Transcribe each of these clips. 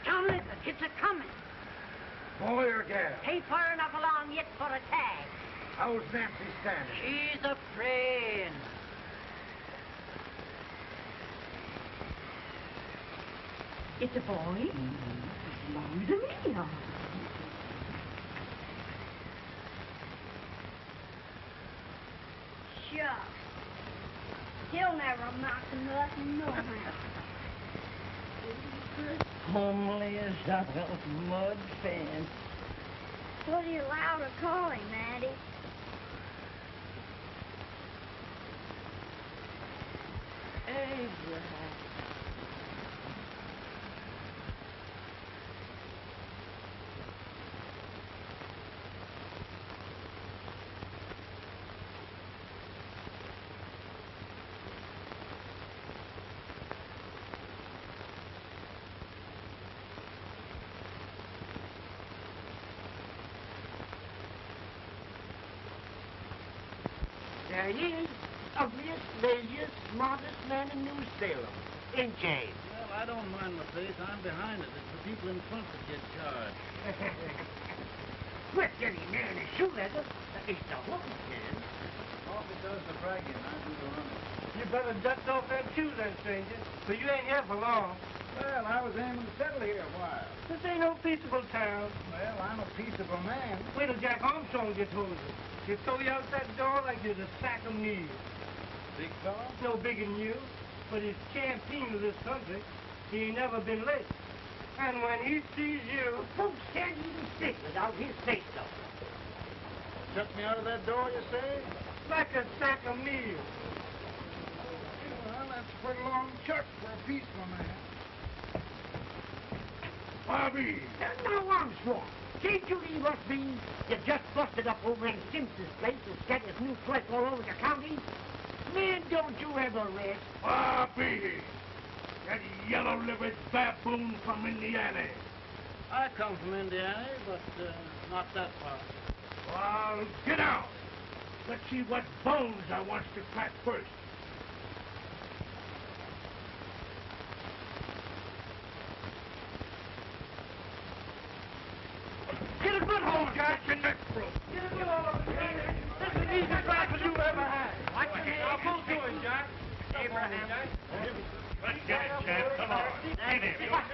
Come, it's a-coming. Boy or gal? Ain't far enough along yet for a tag. How's Nancy standing? She's a praying. It's a boy? Belongs to me, all right. Shucks. He'll never amount to nothing, no how. Homely as a mud fence. What are you allowed to call him, Maddie? Abraham. There he is, ugliest, laziest, smartest man in New Salem. In jail. Well, I don't mind my face. I'm behind it. It's the people in front that get charged. With any man in shoe leather, at least the hook can. All because the bragging, I do the running. You better dust off that shoe then, stranger, for you ain't here for long. Well, I was aiming to settle here a while. This ain't no peaceable town. Well, I'm a peaceable man. Wait till Jack Armstrong gets hold of you. He'll throw you out that door like you're a sack of meat. Big fella? No bigger than you, but he's champion of this country. He ain't never been late. And when he sees you... Folks can't even speak without his say-so. Shut me out of that door, you say? like a sack of meal. Well, that's a pretty long shot for a peaceful man. Bobby! Now, Armstrong, can't you leave us be? You just busted up over in Simpson's place and scattered new flesh all over the county. Man, don't you ever rest. Bobby! That yellow-livered baboon from Indiana. I come from Indiana, but not that far. Well, get out. Let's see what bones I want to crack first. Get a good hold, Jack. Your neck broke. Get a good hold. This is the easiest rifle you ever had. Watch your head. I'll pull to him, Jack. Abraham. Let's get it, Jack. Come on. Get him. Get him,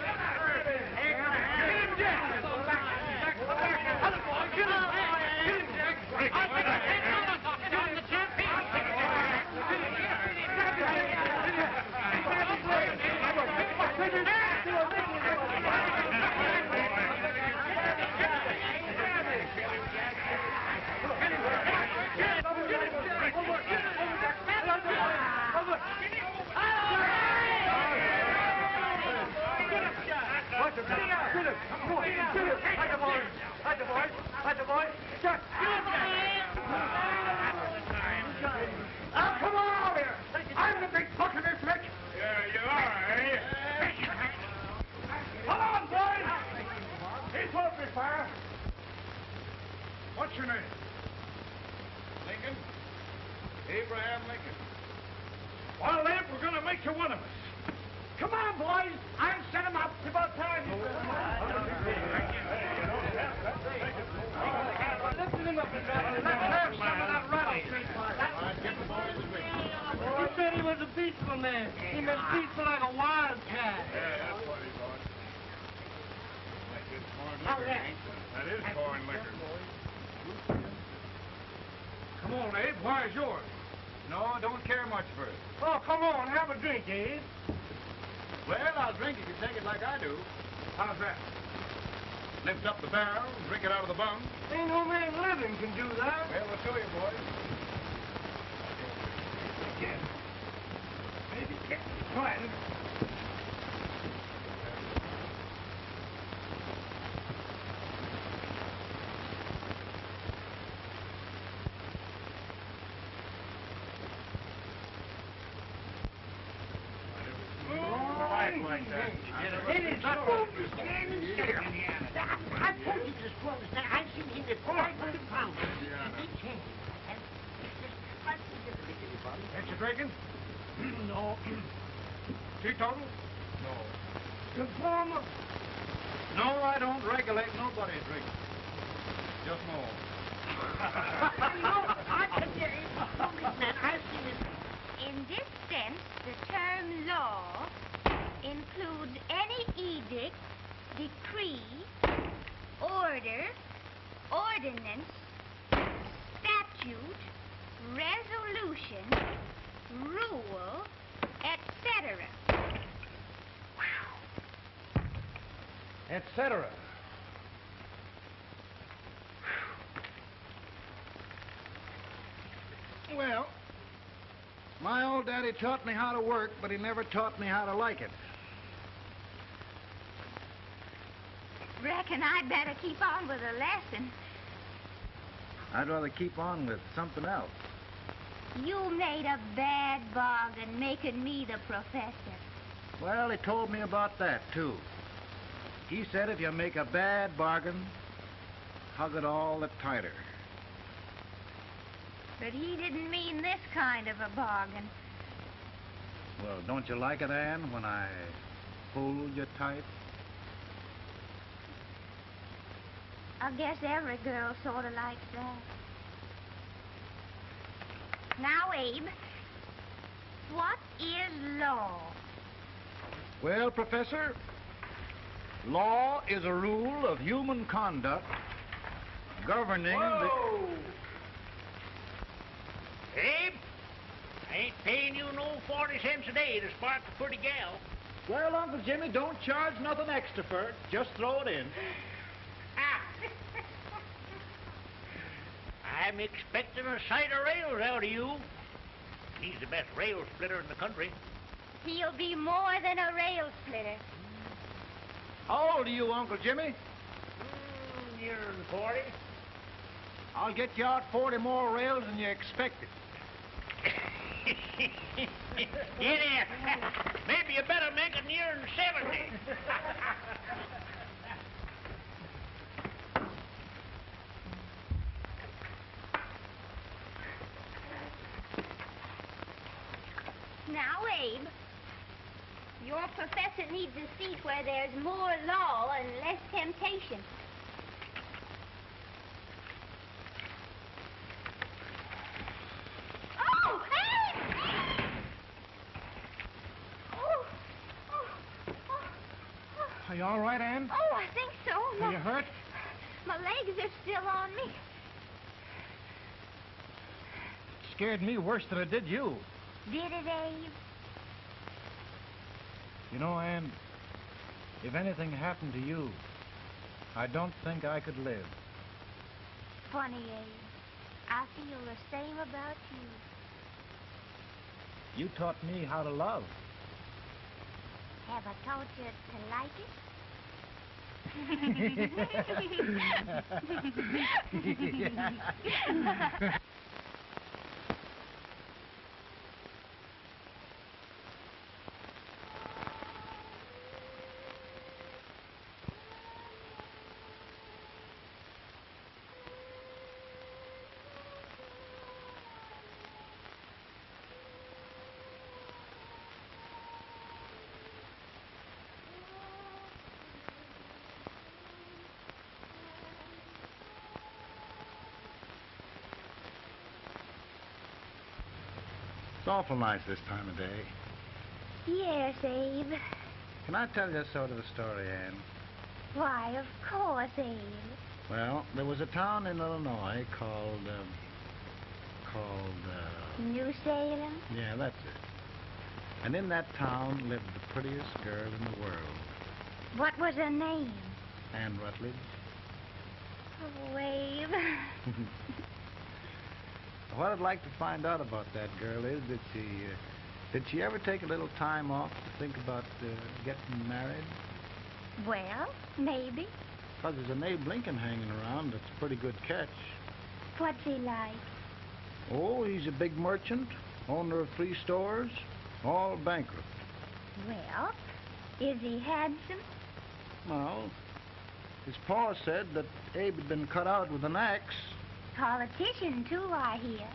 Jack. Come back here. Other boy, get him. Get him, Jack. I'll take him. You're the champion. Come on out here! I'm the big buck of this lick! Yeah, you are, eh? Come on, boys! He's open fire! What's your name? Lincoln? Abraham Lincoln. Well, then, we're going to make you one of us. Come on, boys! I'll set him up. It's about time. Lifting him up and let's have some of that rattlesnake fire. He said he was a peaceful man. He meant peaceful like a wild cat. Yeah, that's what he thought. Like this foreign liquor, ain't it? That is foreign liquor. Come on, Abe. Why is yours? No, I don't care much for it. Oh, come on. Have a drink, Abe. Well, I'll drink if you take it like I do. How's that? Lift up the barrel, drink it out of the bung. Ain't no man living can do that. Well, I'll show you, boys. Maybe can't try it. Like that. It is not standing still. I told you this was now. I've seen him at 500 pounds. Big hand. Ain't you drinking? No. Teetotal? The former No, I don't regulate nobody's drinking. Just more. I can hear you. Policeman, I've seen it. In this sense, the term law includes any edict, decree, order, ordinance, statute, resolution, rule, etc. Etc. Well, my old daddy taught me how to work, but he never taught me how to like it. Reckon I'd better keep on with the lesson. I'd rather keep on with something else. You made a bad bargain making me the professor. Well, he told me about that, too. He said if you make a bad bargain, hug it all the tighter. But he didn't mean this kind of a bargain. Well, don't you like it, Anne, when I hold you tight? I guess every girl sort of likes that. Now, Abe, what is law? Well, Professor, law is a rule of human conduct governing the... Abe, I ain't paying you no 40 cents a day to spark a pretty gal. Well, Uncle Jimmy, don't charge nothing extra for it. Just throw it in. I'm expecting a sight of rails out of you. He's the best rail splitter in the country. He'll be more than a rail splitter. How old are you, Uncle Jimmy? Nearer than 40. I'll get you out 40 more rails than you expected. Yeah, maybe you better make it nearer than 70. Now, Abe, your professor needs a seat where there's more law and less temptation. Oh, Abe! Are you all right, Anne? Oh, I think so. Are you hurt? My legs are still on me. Scared me worse than it did you. Did it, Abe? You know, Anne, if anything happened to you, I don't think I could live. Funny, Abe. I feel the same about you. You taught me how to love. Have I taught you to like it? It's awful nice this time of day. Yes, Abe. Can I tell you sort of a story, Anne? Why, of course, Abe. Well, there was a town in Illinois called... New Salem? Yeah, that's it. And in that town lived the prettiest girl in the world. What was her name? Anne Rutledge. Oh, Abe. What I'd like to find out about that girl is did she ever take a little time off to think about getting married? Well, maybe. Because there's an Abe Lincoln hanging around that's a pretty good catch. What's he like? Oh, he's a big merchant, owner of 3 stores, all bankrupt. Well, is he handsome? Well, his pa said that Abe had been cut out with an axe. Politician, too, I hear.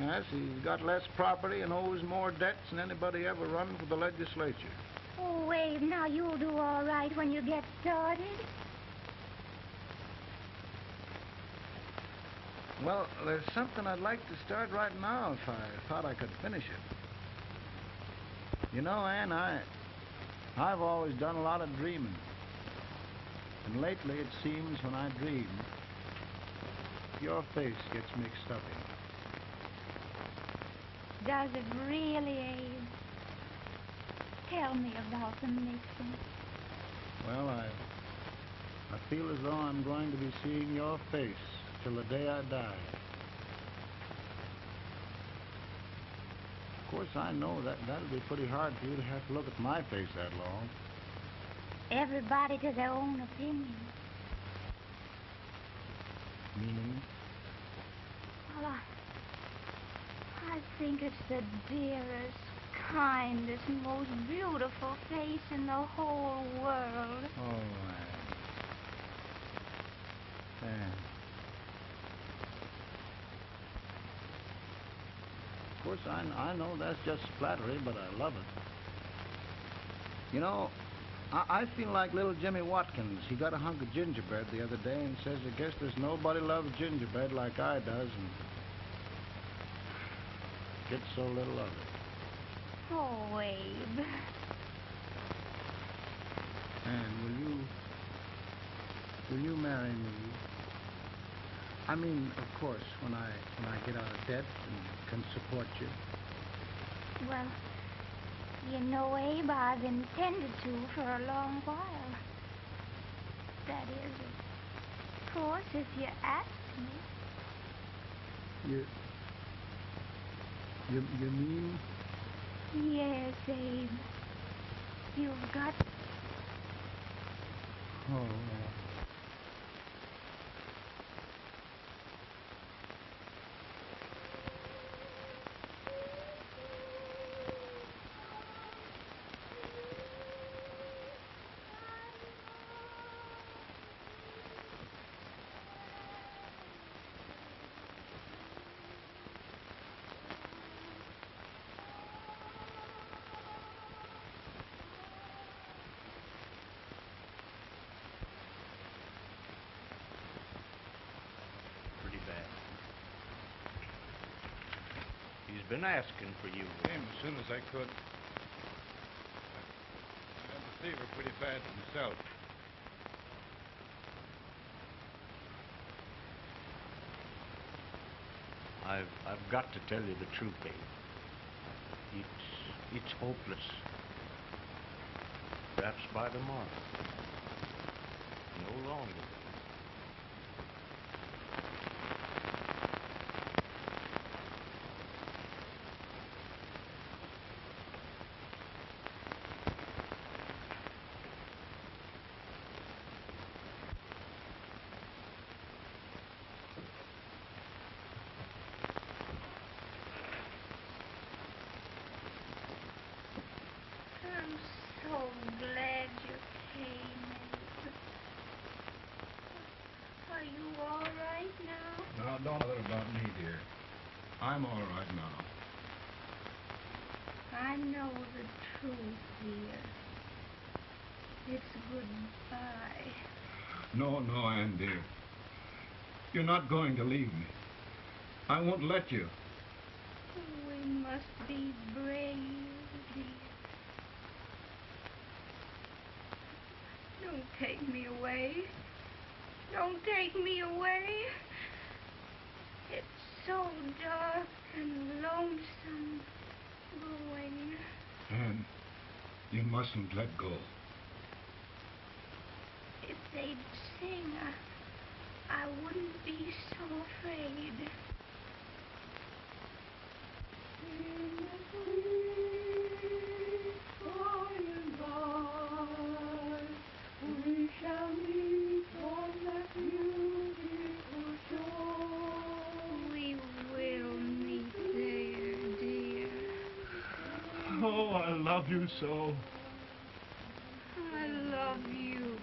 Yes, he's got less property and owes more debts than anybody ever run for the legislature. Oh, Abe, now you'll do all right when you get started. Well, there's something I'd like to start right now if I thought I could finish it. You know, Ann, I've always done a lot of dreaming. And lately it seems when I dream, your face gets mixed up in it. Does it really, Abe? Tell me about the mixing. Well, I feel as though I'm going to be seeing your face till the day I die. Of course, I know that'll be pretty hard for you to have to look at my face that long. Everybody to their own opinion. Meaning? Well, I think it's the dearest, kindest, most beautiful face in the whole world. Oh, Ann. Of course, I know that's just flattery, but I love it. You know, I feel like little Jimmy Watkins. He got a hunk of gingerbread the other day and says, I guess there's nobody loves gingerbread like I does, and gets so little of it. Oh, Abe. And will you marry me? I mean, of course, when I get out of debt and can support you. Well, you know, Abe, I've intended to for a long while. That is, of course, if you ask me. You mean? Yes, Abe. You've got... Oh, pretty bad. He's been asking for you. Came as soon as I could. I had the fever pretty bad myself. I've got to tell you the truth, Abe. It's hopeless. Perhaps by tomorrow. No longer. I'm so glad you came, Abe. Are you all right now? Now, don't bother about me, dear. I'm all right now. I know the truth, dear. It's goodbye. No, Ann, dear. You're not going to leave me. I won't let you. We must be brave, dear. Don't take me away. Don't take me away. It's so dark and lonesome going. Ann, you mustn't let go. If they'd sing, I wouldn't be so afraid. In the sweet by and by, we shall meet on that beautiful shore. We will meet there, dear. Oh, I love you so. I love you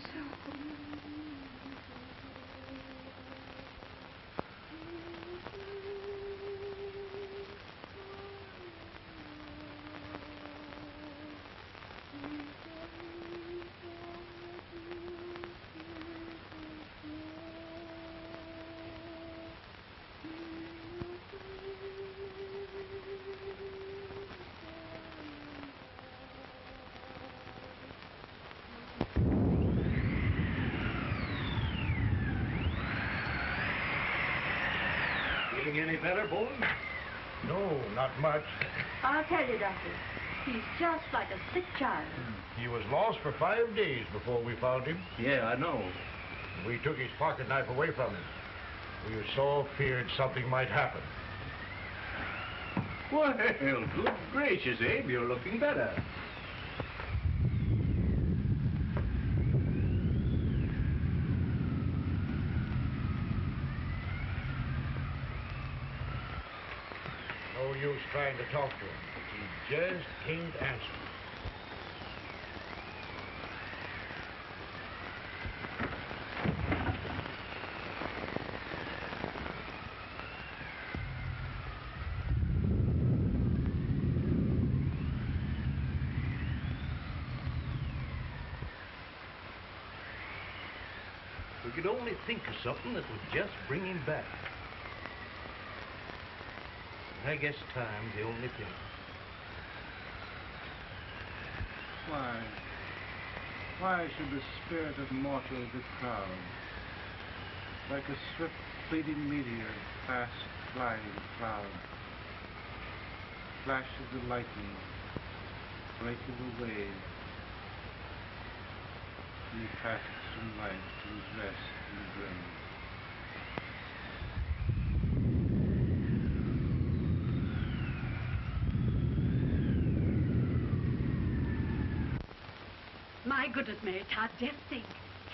so. We any better, boy? No, not much. I'll tell you, Doctor. He's just like a sick child. He was lost for 5 days before we found him. Yeah, I know. We took his pocket knife away from him. We were so feared something might happen. Well, good gracious, Abe, you're looking better. No use trying to talk to him. He just can't answer. We could only think of something that would just bring him back. I guess time's the only thing. Why should the spirit of mortals be proud? Like a swift fleeting meteor, fast flying cloud. Flashes the lightning, breaking the wave. And he passes from life to his rest in the grave. My goodness, Mary Todd, just think.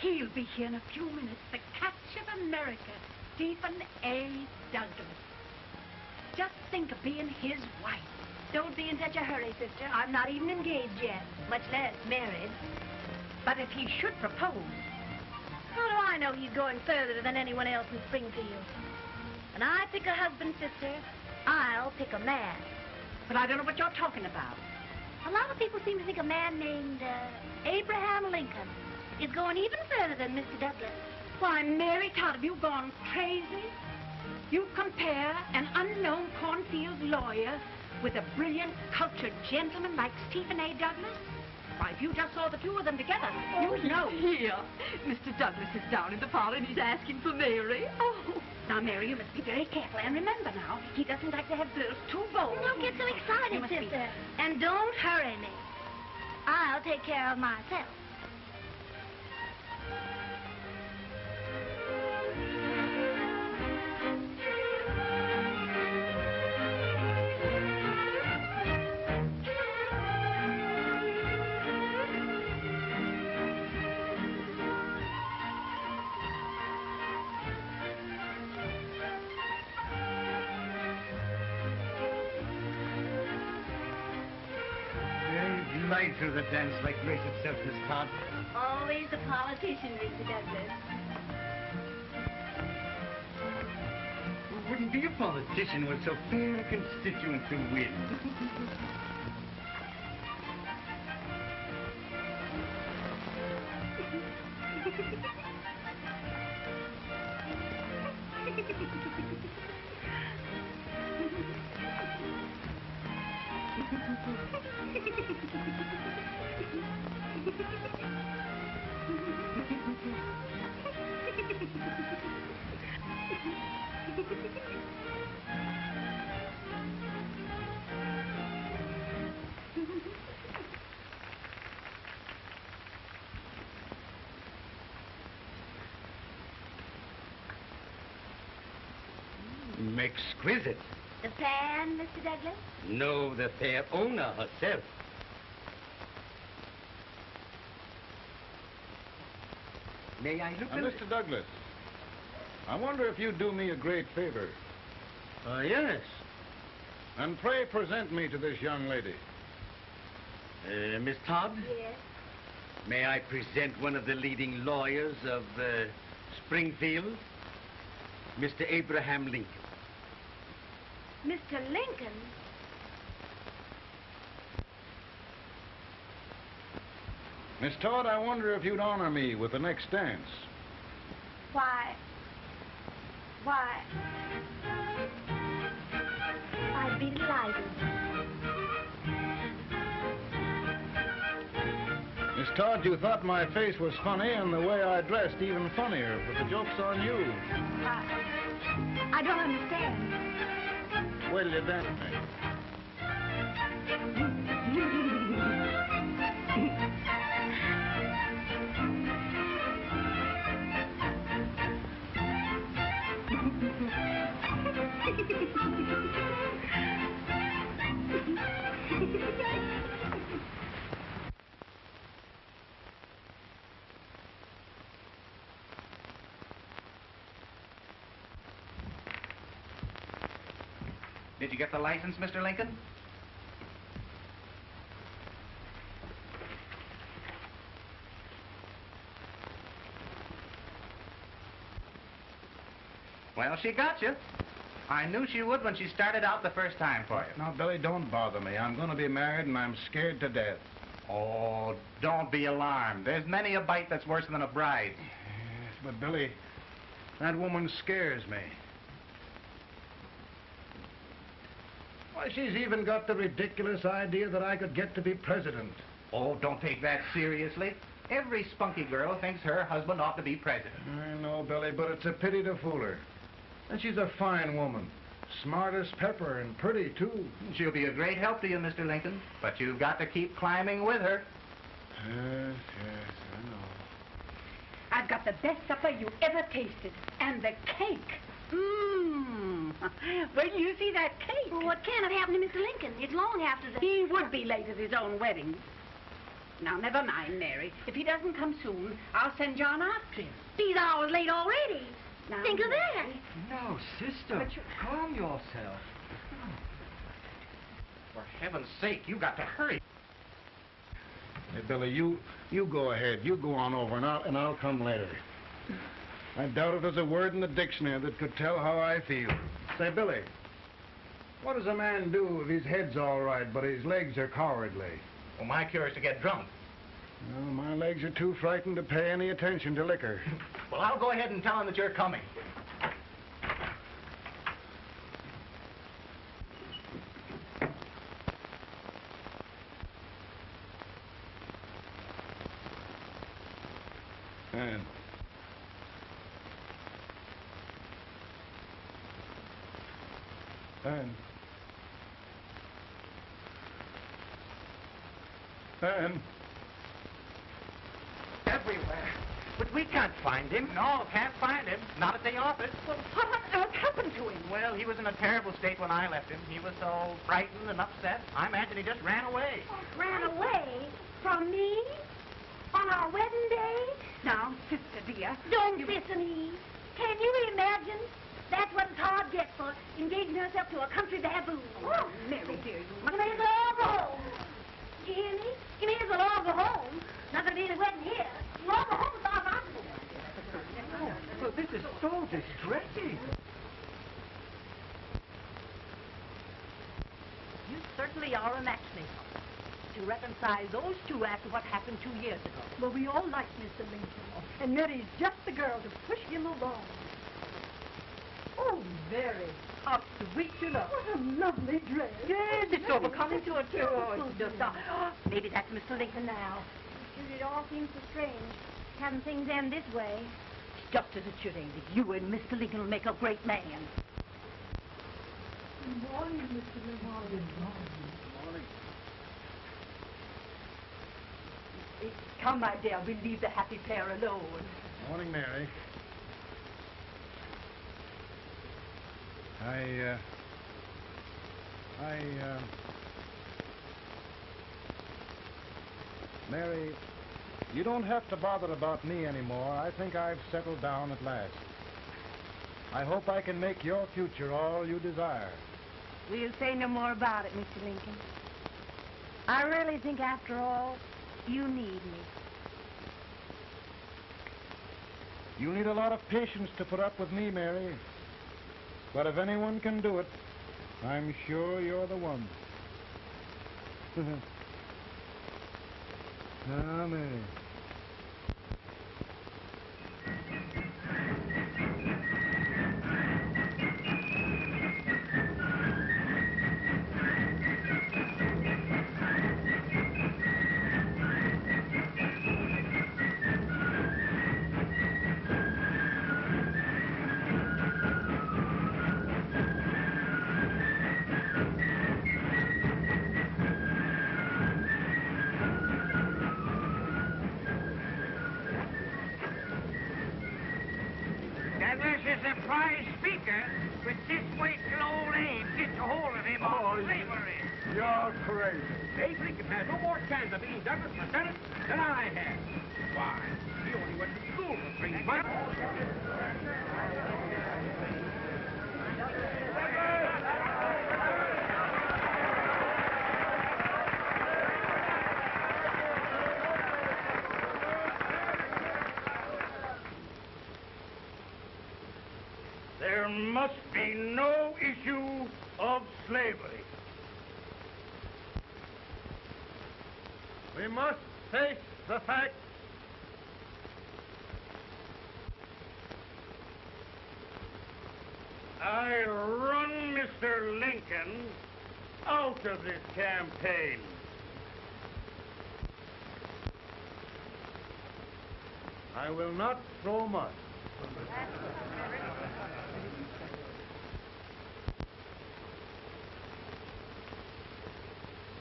He'll be here in a few minutes. The catch of America, Stephen A. Douglas. Just think of being his wife. Don't be in such a hurry, sister. I'm not even engaged yet, much less married. But if he should propose... How do I know he's going further than anyone else in Springfield? When I pick a husband, sister, I'll pick a man. But I don't know what you're talking about. A lot of people seem to think a man named Abraham Lincoln is going even further than Mr. Douglas. Why, Mary Todd, have you gone crazy? You compare an unknown cornfield lawyer with a brilliant, cultured gentleman like Stephen A. Douglas? Why, if you just saw the two of them together, you'd know. Here. Mr. Douglas is down in the parlor and he's asking for Mary. Oh. Now, Mary, you must be very careful. And remember now, he doesn't like to have girls too bold. Don't get so excited, sister. And don't hurry me. I'll take care of myself. Right through the dance like grace itself, Miss Todd. Always a politician, Mr. Douglas. Who wouldn't be a politician with so fair a constituent to win? Exquisite. The fan, Mr. Douglas? No, the fair owner herself. May I look Now, Mr. Douglas, I wonder if you'd do me a great favor. Yes. And pray present me to this young lady. Miss Todd? Yes. May I present one of the leading lawyers of Springfield? Mr. Abraham Lincoln. Mr. Lincoln? Miss Todd, I wonder if you'd honor me with the next dance. Why, I'd be delighted. Miss Todd, you thought my face was funny and the way I dressed even funnier, but the joke's on you. I don't understand. Wait till you dance with me. Did you get the license, Mr. Lincoln? Well, she got you. I knew she would when she started out the first time for you. Now, Billy, don't bother me. I'm going to be married, and I'm scared to death. Oh, don't be alarmed. There's many a bite that's worse than a bride. Yes, but, Billy, that woman scares me. Why, she's even got the ridiculous idea that I could get to be president. Oh, don't take that seriously. Every spunky girl thinks her husband ought to be president. I know, Billy, but it's a pity to fool her. And she's a fine woman. Smart as pepper and pretty, too. She'll be a great help to you, Mr. Lincoln. But you've got to keep climbing with her. Yes, I know. I've got the best supper you ever tasted. And the cake. Mmm. Wait till you see that cake. Well, what can have happened to Mr. Lincoln? It's long after the... He would be late at his own wedding. Now, never mind, Mary. If he doesn't come soon, I'll send John after him. He's hours late already. Now, Think of that. No, sister. Calm yourself. For heaven's sake, you got to hurry. Hey, Billy, you go ahead. You go on over, and I'll come later. I doubt if there's a word in the dictionary that could tell how I feel. Say, Billy, what does a man do if his head's all right, but his legs are cowardly? Well, my cure is to get drunk. Well, my legs are too frightened to pay any attention to liquor. Well, I'll go ahead and tell him that you're coming. And Everywhere. But we can't find him. No, can't find him. Not at the office. Well, what on earth happened to him? Well, he was in a terrible state when I left him. He was so frightened and upset. I imagine he just ran away. Ran away from me? On our wedding day? Now, sister dear. Don't listen, Eve. Can you imagine? That's what his heart gets for engaging herself to a country baboon. Oh, Mary, dear, you You may as well all go home. You hear me? You may as well all go home. Not gonna be any wedding here. You all go home as far as I'm concerned. Well, this is so distressing. You certainly are a matchmaker. To reconcile those two after what happened 2 years ago. Well, we all like Mr. Lincoln, and Mary's just the girl to push him along. Oh, Mary, how sweet you look. What a lovely dress. Yes, it's overcoming to her, too. Oh, it's just, maybe that's Mr. Lincoln now. It all seems so strange, having things end this way. Just as it should, Amy. You and Mr. Lincoln will make a great man. Good morning, Mr. Lincoln. morning. Come, my dear, we'll leave the happy pair alone. Morning, Mary. Mary, you don't have to bother about me anymore. I think I've settled down at last. I hope I can make your future all you desire. We'll say no more about it, Mr. Lincoln. I really think, after all, you need me. You need a lot of patience to put up with me, Mary. But if anyone can do it, I'm sure you're the one. Ah, Mary. try speaker, but this way till old Abe gets a hold of him on slavery. You're crazy. Abe Lincoln has no more chance of being Douglas for Senate than I have. Why, he only went to school for 3 months. There must be no issue of slavery. We must face the fact I run Mr. Lincoln out of this campaign. I will not throw mud.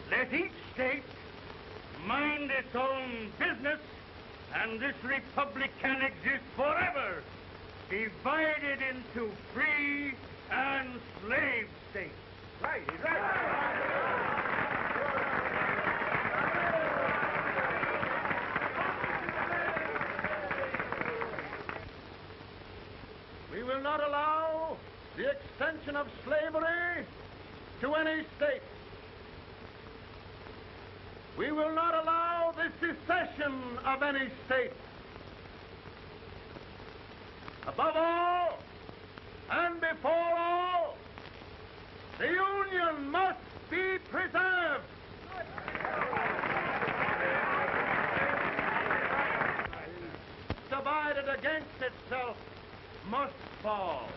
Let each state mind its own business, and this republic can exist forever, divided into free and slave states. Right, he's right. We will not allow the extension of slavery to any state. We will not allow the secession of any state. Above all, and before all, the Union must be preserved. Divided against itself must fall.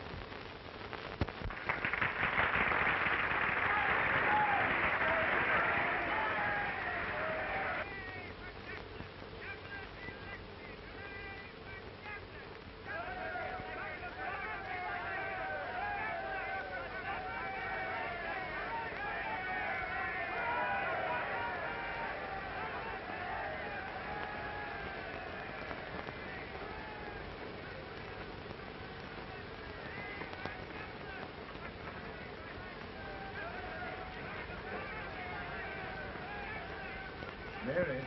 Mary.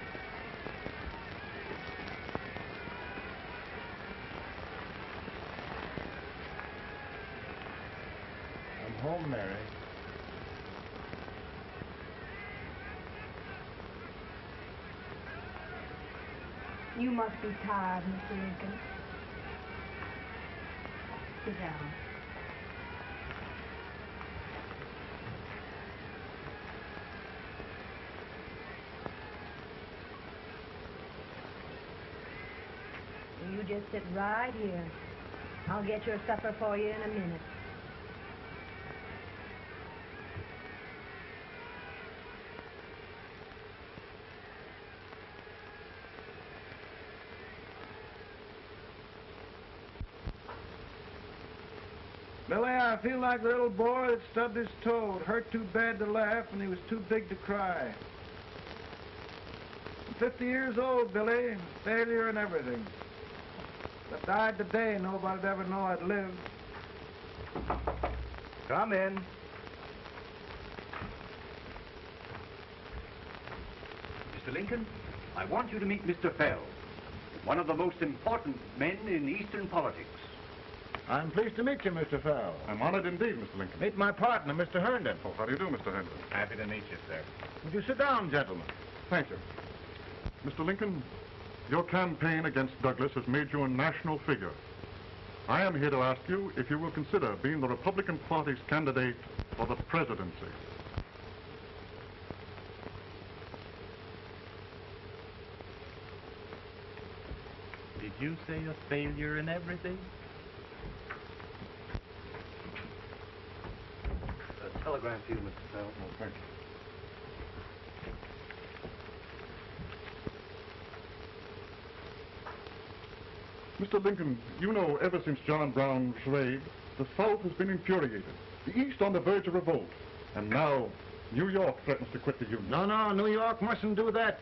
I'm home, Mary. You must be tired, Mr. Lincoln. Sit down. You just sit right here. I'll get your supper for you in a minute. Billy, I feel like the little boy that stubbed his toe. It hurt too bad to laugh, and he was too big to cry. I'm 50 years old, Billy. Failure and everything. If I died today, nobody'd ever know I'd lived. Come in. Mr. Lincoln, I want you to meet Mr. Fell, one of the most important men in Eastern politics. I'm pleased to meet you, Mr. Fell. I'm honored indeed, Mr. Lincoln. Meet my partner, Mr. Herndon. Oh, how do you do, Mr. Herndon? Happy to meet you, sir. Would you sit down, gentlemen? Thank you. Mr. Lincoln, your campaign against Douglas has made you a national figure. I am here to ask you if you will consider being the Republican Party's candidate for the presidency. Did you say a failure in everything? A telegram for you, Mr. Fell. Oh, thank you. Mr. Lincoln, you know ever since John Brown's raid, the South has been infuriated, the East on the verge of revolt, and now New York threatens to quit the Union. No, New York mustn't do that.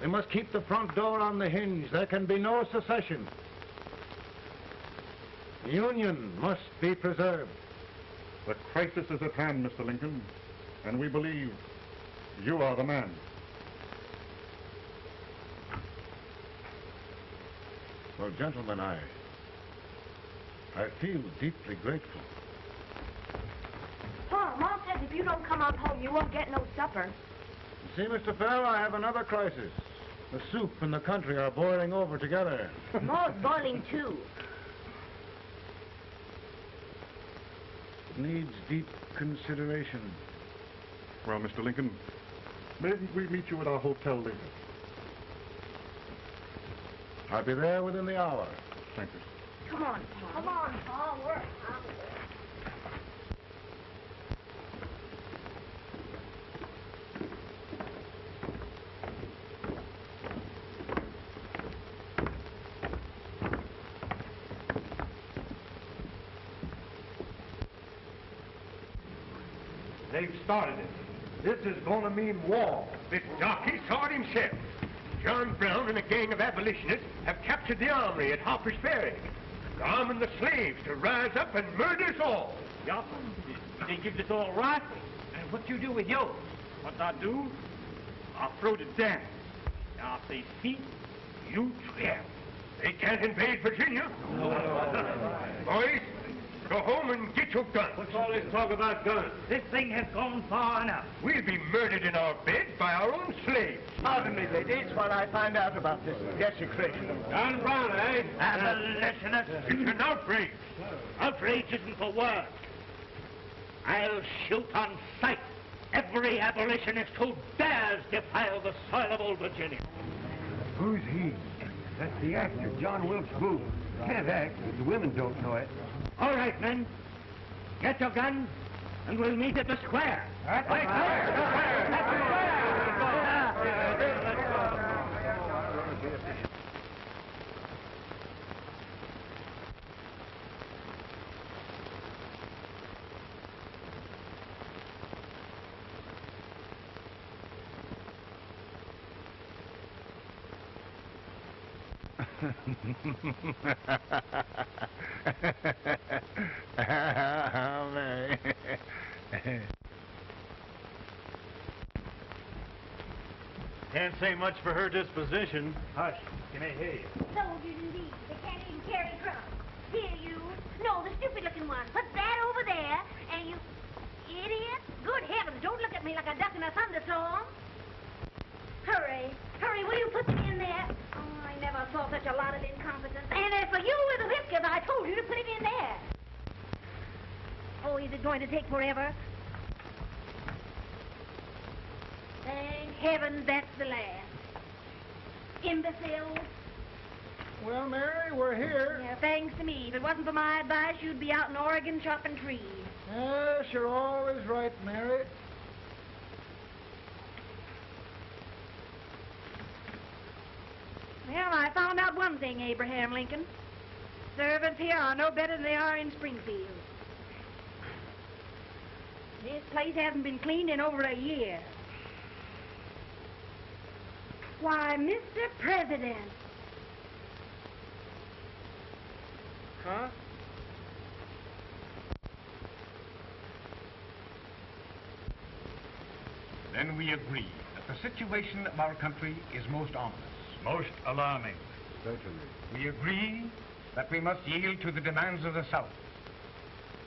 They must keep the front door on the hinge. There can be no secession. The Union must be preserved. The crisis is at hand, Mr. Lincoln, and we believe you are the man. Well, gentlemen, I feel deeply grateful. Pa, Mom says if you don't come out home, you won't get no supper. See, Mr. Fell, I have another crisis. The soup and the country are boiling over together. Ma's boiling, too. It needs deep consideration. Well, Mr. Lincoln, maybe we meet you at our hotel later. I'll be there within the hour. Thank you. Come on, Pa. Come on, Pa. Work. They've started it. This is going to mean war. The darky saw it himself. John Brown and a gang of abolitionists have captured the armory at Harper's Ferry. They're arming the slaves to rise up and murder us all. Yup. They give us all rifles. And what you do with yours? What I do? I throw the dam. Now, if they see, you tramp. They can't invade Virginia. Boys, go home and get your guns. What's all this talk about guns? This thing has gone far enough. We'll be murdered in our bed by our own slaves. Pardon me, ladies, while I find out about this desecration. John Brown, eh? Abolitionists. It's an outrage. Outrage isn't for words. I'll shoot on sight every abolitionist who dares defile the soil of old Virginia. Who's he? That's the actor, John Wilkes Booth. Can't act, but the women don't know it. All right, men. Get your guns, and we'll meet at the square. At the square! Can't say much for her disposition. Hush. Can I hear you? Soldiers indeed. They can't even carry drums. Here, you. No, the stupid-looking one. Put that over there, and you... Idiot. Good heavens, don't look at me like a duck in a thunderstorm. Hurry. Hurry, will you put them in there? Oh, I never saw such a lot of incompetence. And as for you with the whiskers, I told you to put it in there. Oh, is it going to take forever? Thank heavens that's the last. Imbeciles. Well, Mary, we're here. Yeah, thanks to me. If it wasn't for my advice, you'd be out in Oregon chopping trees. Yes, you're always right, Mary. Well, I found out one thing, Abraham Lincoln. Servants here are no better than they are in Springfield. This place hasn't been cleaned in over a year. Why, Mr. President. Huh? Then we agree that the situation of our country is most ominous. Most alarming. Certainly. We agree that we must yield to the demands of the South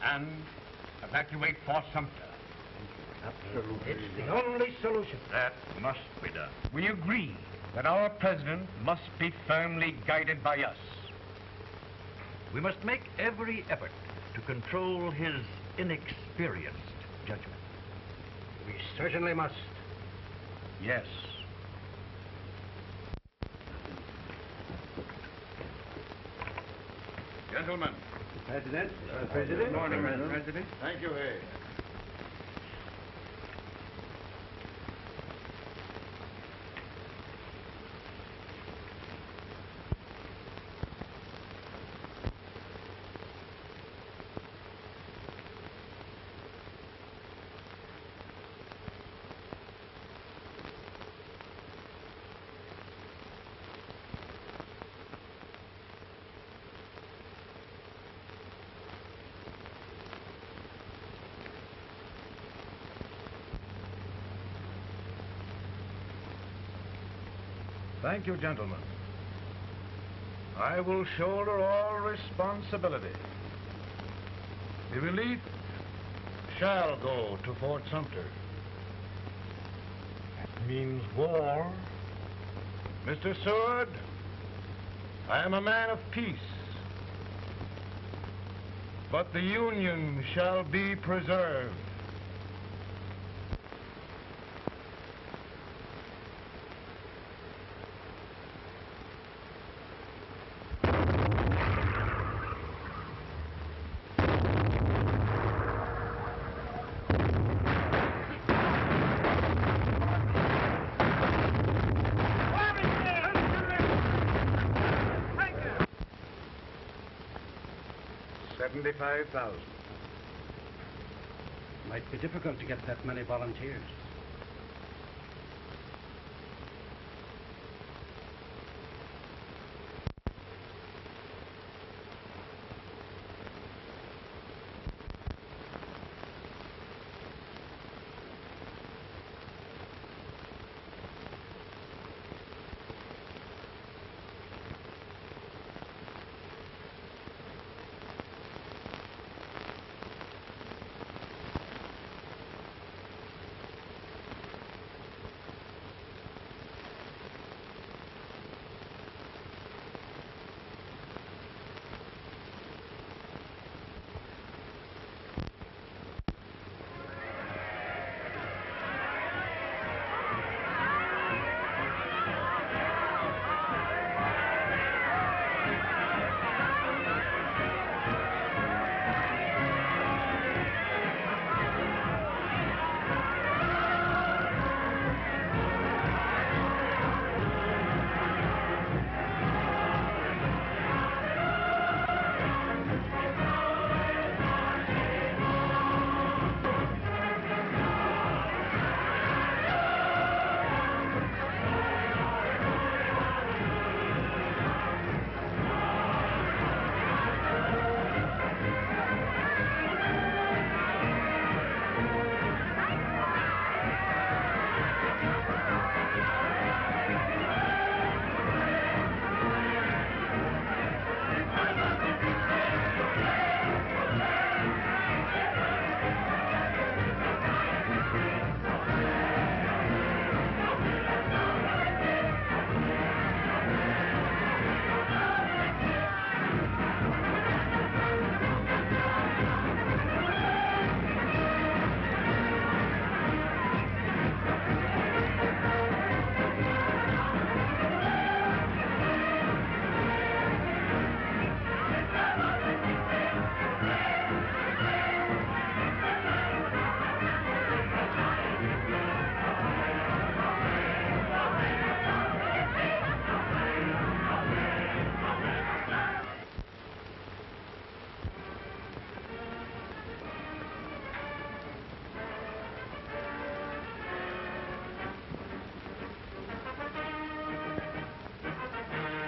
and evacuate Fort Sumter. Absolutely. It's the only solution. That must be done. We agree that our president must be firmly guided by us. We must make every effort to control his inexperienced judgment. We certainly must. Yes. Gentlemen. President? President. Good morning, President. Thank you, Hay. Thank you, gentlemen. I will shoulder all responsibility. The relief shall go to Fort Sumter. That means war. Mr. Seward, I am a man of peace. But the Union shall be preserved. $75,000. Might be difficult to get that many volunteers.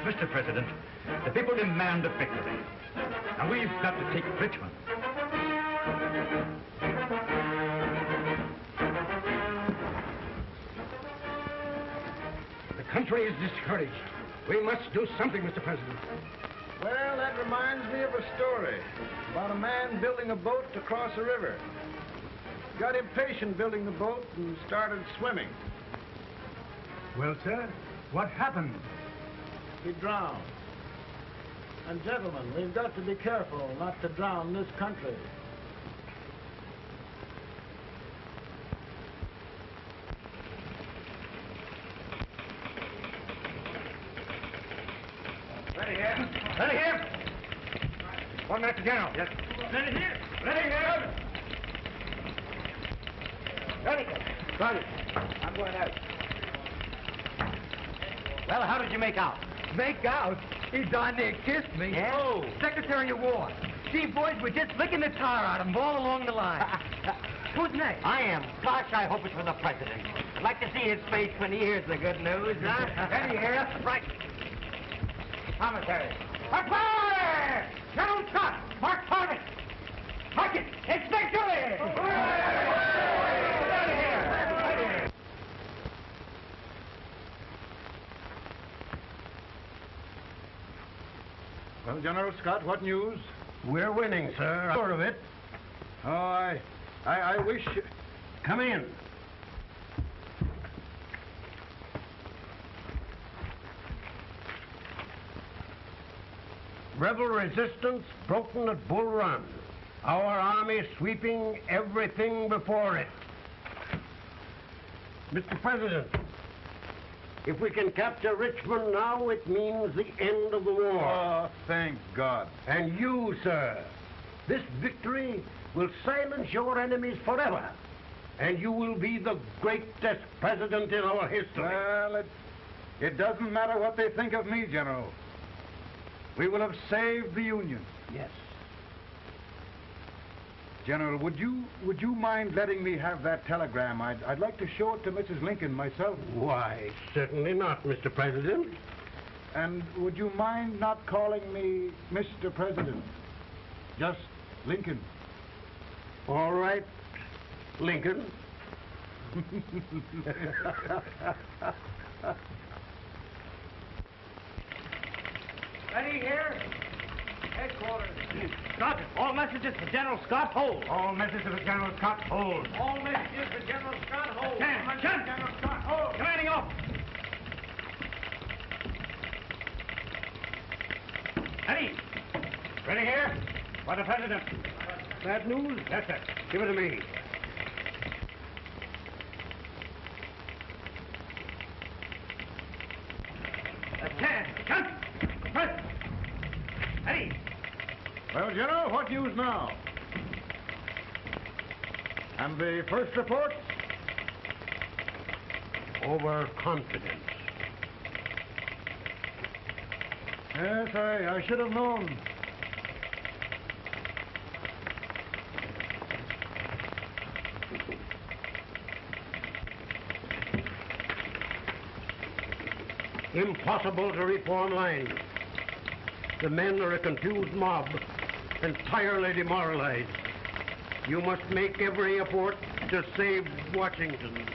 Mr. President, the people demand a victory. And we've got to take Richmond. The country is discouraged. We must do something, Mr. President. Well, that reminds me of a story about a man building a boat to cross a river. Got impatient building the boat and started swimming. Well, sir, what happened? He drowned. And gentlemen, we've got to be careful not to drown this country. Ready here. Ready here. One man down. Yes. Ready here. Ready here. Ready. Got it. I'm going out. Well, how did you make out? Make out? He darn near kissed me. Yeah? Oh, Secretary of War. See, boys, we're just licking the tar out of him all along the line. Who's next? I am. Gosh, I hope it's for the president. I'd like to see his face when he hears the good news, huh? Ready here. Right. Commissary. Fire! General shot! Mark target! Mark it! It's victory! Well, General Scott, what news? We're winning, sir. I'm sure of it. Oh, I wish... Come in. Rebel resistance broken at Bull Run. Our army sweeping everything before it. Mr. President, if we can capture Richmond now, it means the end of the war. Oh, thank God. And you, sir, this victory will silence your enemies forever. And you will be the greatest president in our history. Well, it doesn't matter what they think of me, General. We will have saved the Union. Yes. General, would you mind letting me have that telegram? I'd like to show it to Mrs. Lincoln myself. Why, certainly not, Mr. President. And would you mind not calling me Mr. President? Just Lincoln. All right, Lincoln. Ready here? Headquarters. Scott, all messages for General Scott, hold. All messages for General Scott, hold. All messages for General Scott, hold. Stand. General Scott, hold. Commanding officer. Ready? Ready here? For the President. Bad news? Yes, sir. Give it to me. Attention! President. Ready? Well, General, what news now? And the first report? Overconfidence. Yes, I should have known. Impossible to reform lines. The men are a confused mob, entirely demoralized. You must make every effort to save Washington.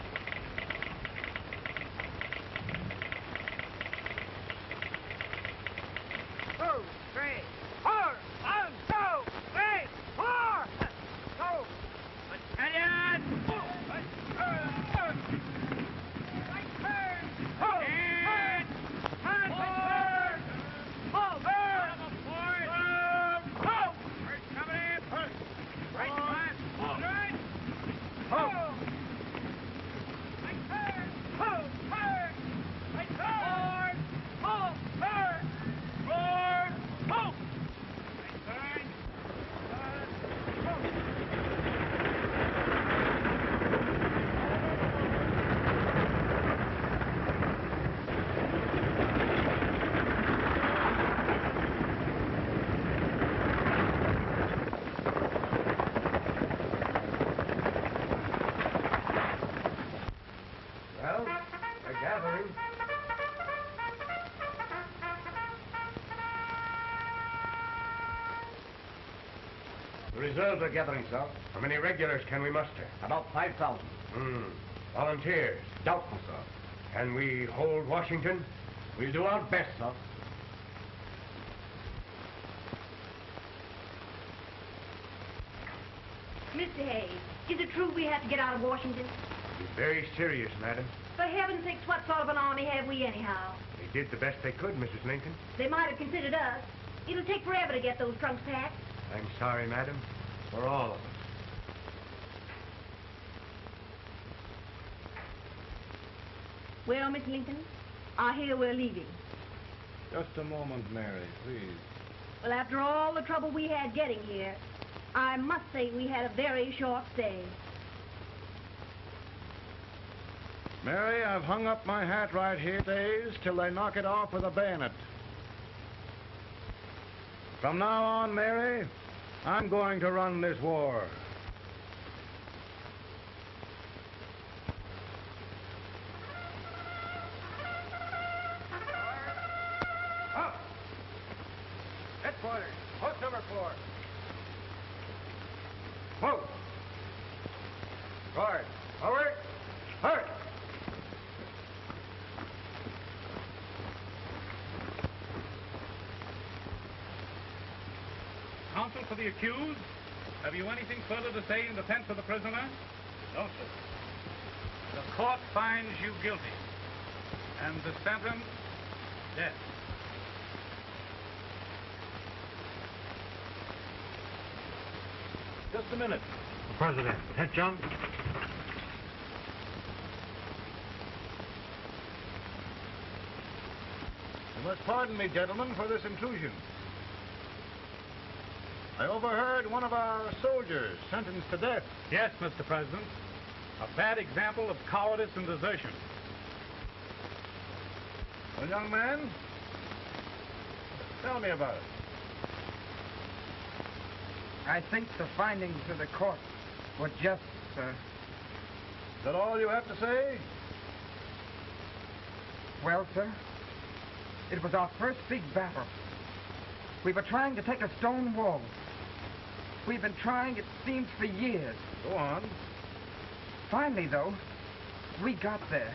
The reserves are gathering, sir. How many regulars can we muster? About 5,000. Volunteers? Doubtful, sir. Can we hold Washington? We'll do our best, sir. Mr. Hayes, is it true we have to get out of Washington? It's very serious, madam. For heaven's sakes, what sort of an army have we anyhow? They did the best they could, Mrs. Lincoln. They might have considered us. It'll take forever to get those trunks packed. I'm sorry, madam, for all of us. Well, Miss Lincoln, I hear we're leaving. Just a moment, Mary, please. Well, after all the trouble we had getting here, I must say we had a very short stay. Mary, I've hung up my hat right here days till they knock it off with a bayonet. From now on, Mary, I'm going to run this war. Up! Headquarters, post number 4. Move! Guard, forward, hurt! counsel for the accused, have you anything further to say in defense of the prisoner? No, sir. The court finds you guilty, and the sentence, death. Just a minute. President, attention. You must pardon me, gentlemen, for this intrusion. I overheard one of our soldiers sentenced to death. Yes, Mr. President. A bad example of cowardice and desertion. Well, young man, tell me about it. I think the findings of the court were just, sir. Is that all you have to say? Well, sir, it was our first big battle. We were trying to take a stone wall. We've been trying, it seems, for years. Go on. Finally, though, we got there.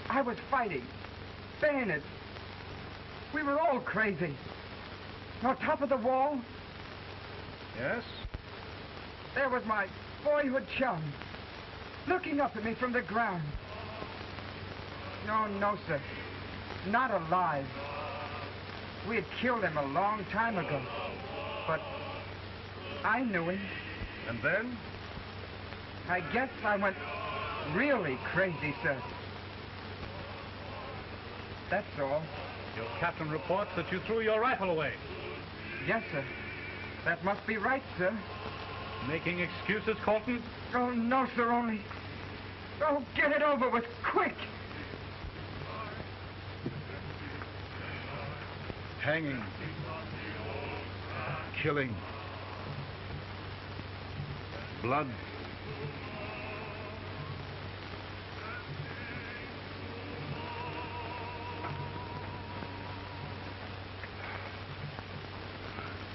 I was fighting. Bayonets. We were all crazy. On top of the wall, yes, there was my boyhood chum, looking up at me from the ground. No, sir. Not alive. We had killed him a long time ago. But I knew him. And then? I guess I went really crazy, sir. That's all. Your captain reports that you threw your rifle away. Yes, sir. That must be right, sir. Making excuses, Colton? Oh, no, sir, only... Oh, get it over with, quick! Hanging. Killing. Blood.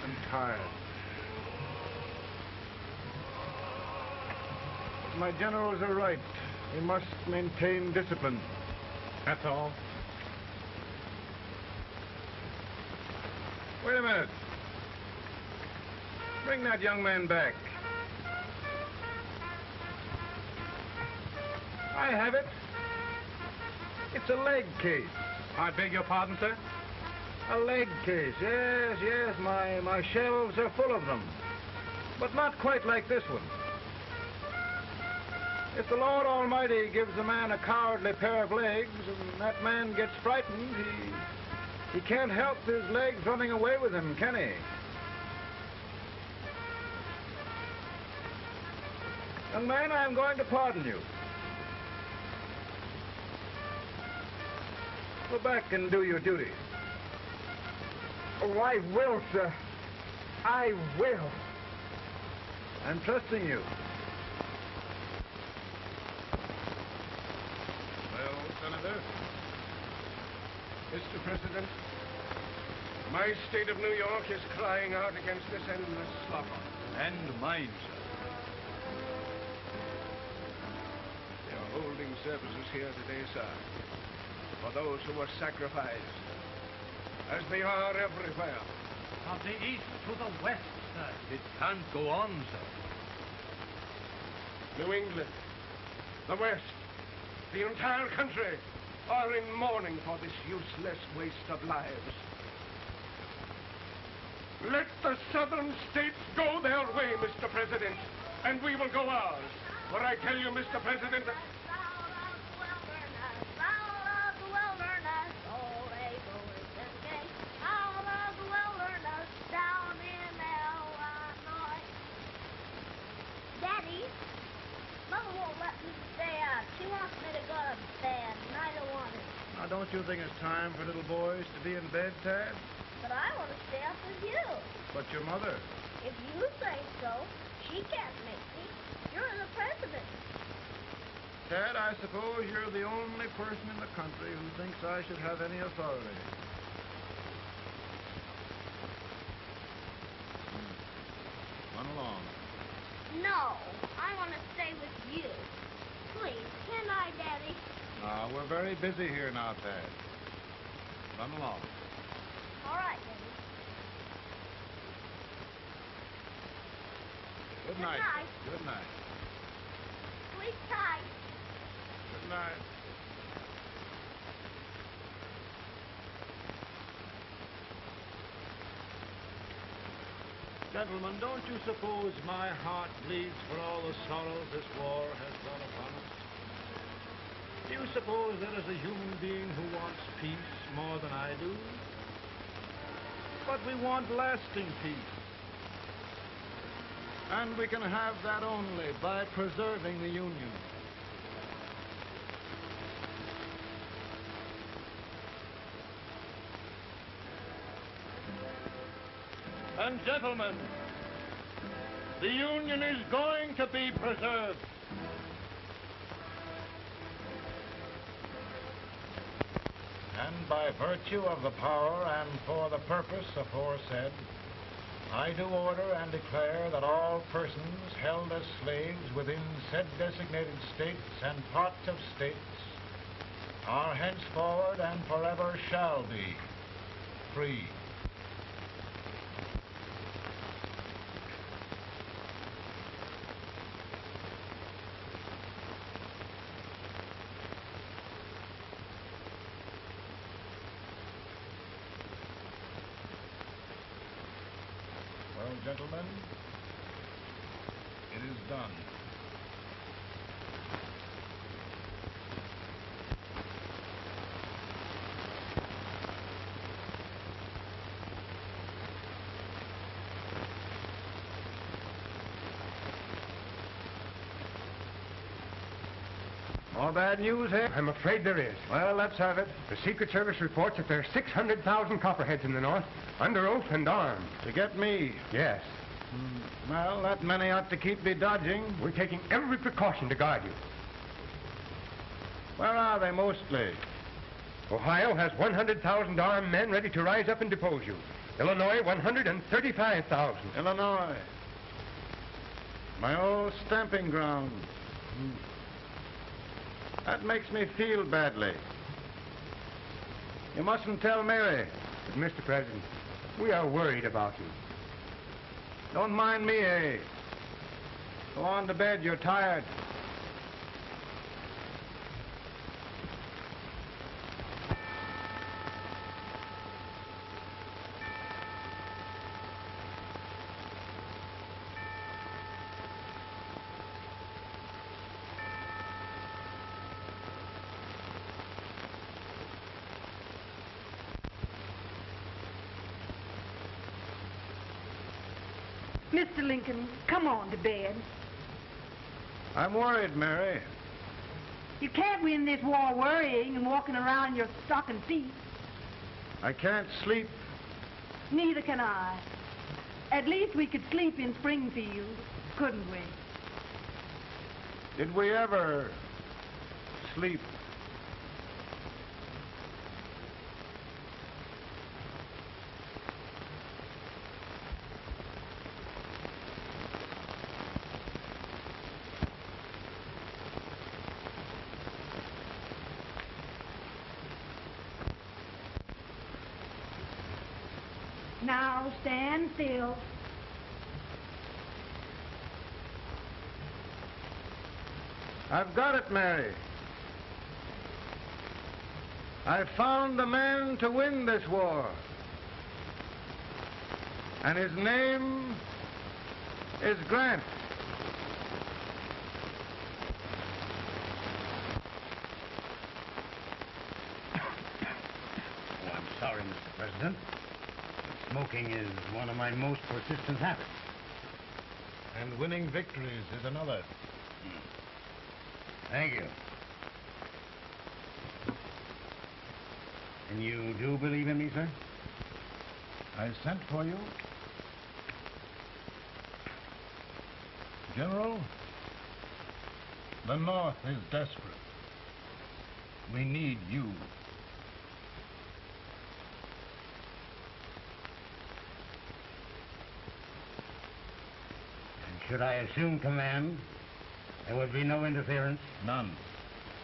I'm tired. My generals are right. We must maintain discipline. That's all. Wait a minute. Bring that young man back. I have it. It's a leg case. I beg your pardon, sir? A leg case, yes. My shelves are full of them. But not quite like this one. If the Lord Almighty gives a man a cowardly pair of legs and that man gets frightened, he can't help his legs running away with him, can he? Young man, I'm going to pardon you. Go back and do your duty. Oh, I will, sir. I will. I'm trusting you. Well, Senator, Mr. President, my state of New York is crying out against this endless slaughter. And mine, sir. They are holding services here today, sir, for those who were sacrificed, as they are everywhere. From the east to the west, sir. It can't go on, sir. New England, the West, the entire country are in mourning for this useless waste of lives. Let the southern states go their way, Mr. President, and we will go ours. For I tell you, Mr. President, Daddy, Mother won't let me stay out. She wants me to go to bed, and I don't want it. Now, don't you think it's time for little boys to be in bed, Tad? But I want to stay up with you. But your mother. If you say so, she can't make me. You're the president. Tad, I suppose you're the only person in the country who thinks I should have any authority. Run along. No, I want to stay with you. Please, can I, Daddy? We're very busy here now, Tad. Run along. All right, Daddy. Good night. Good night. Sleep tight. Good night. Gentlemen, don't you suppose my heart bleeds for all the sorrows this war has brought upon us? Do you suppose there is a human being who wants peace more than I do? But we want lasting peace. And we can have that only by preserving the Union. And gentlemen, the Union is going to be preserved. And by virtue of the power and for the purpose aforesaid, I do order and declare that all persons held as slaves within said designated states and parts of states are henceforward and forever shall be free. Well, gentlemen, it is done. More bad news here? I'm afraid there is. Well, let's have it. The Secret Service reports that there are 600,000 copperheads in the north, under oath and armed. To get me? Yes. Well, that many ought to keep me dodging. We're taking every precaution to guard you. Where are they mostly? Ohio has 100,000 armed men ready to rise up and depose you. Illinois, 135,000. Illinois. My old stamping ground. That makes me feel badly. You mustn't tell Mary. But, Mr. President, we are worried about you. Don't mind me, eh? Go on to bed. You're tired. Mr. Lincoln, come on to bed. I'm worried, Mary. You can't win this war worrying and walking around in your stocking feet. I can't sleep. Neither can I. At least we could sleep in Springfield, couldn't we? Did we ever sleep? Now stand still. I've got it, Mary. I found the man to win this war. And his name is Grant. Oh, I'm sorry, Mr. President. Smoking is one of my most persistent habits. And winning victories is another. Thank you. And you do believe in me, sir? I sent for you. General, the North is desperate. We need you. Should I assume command, there would be no interference? None.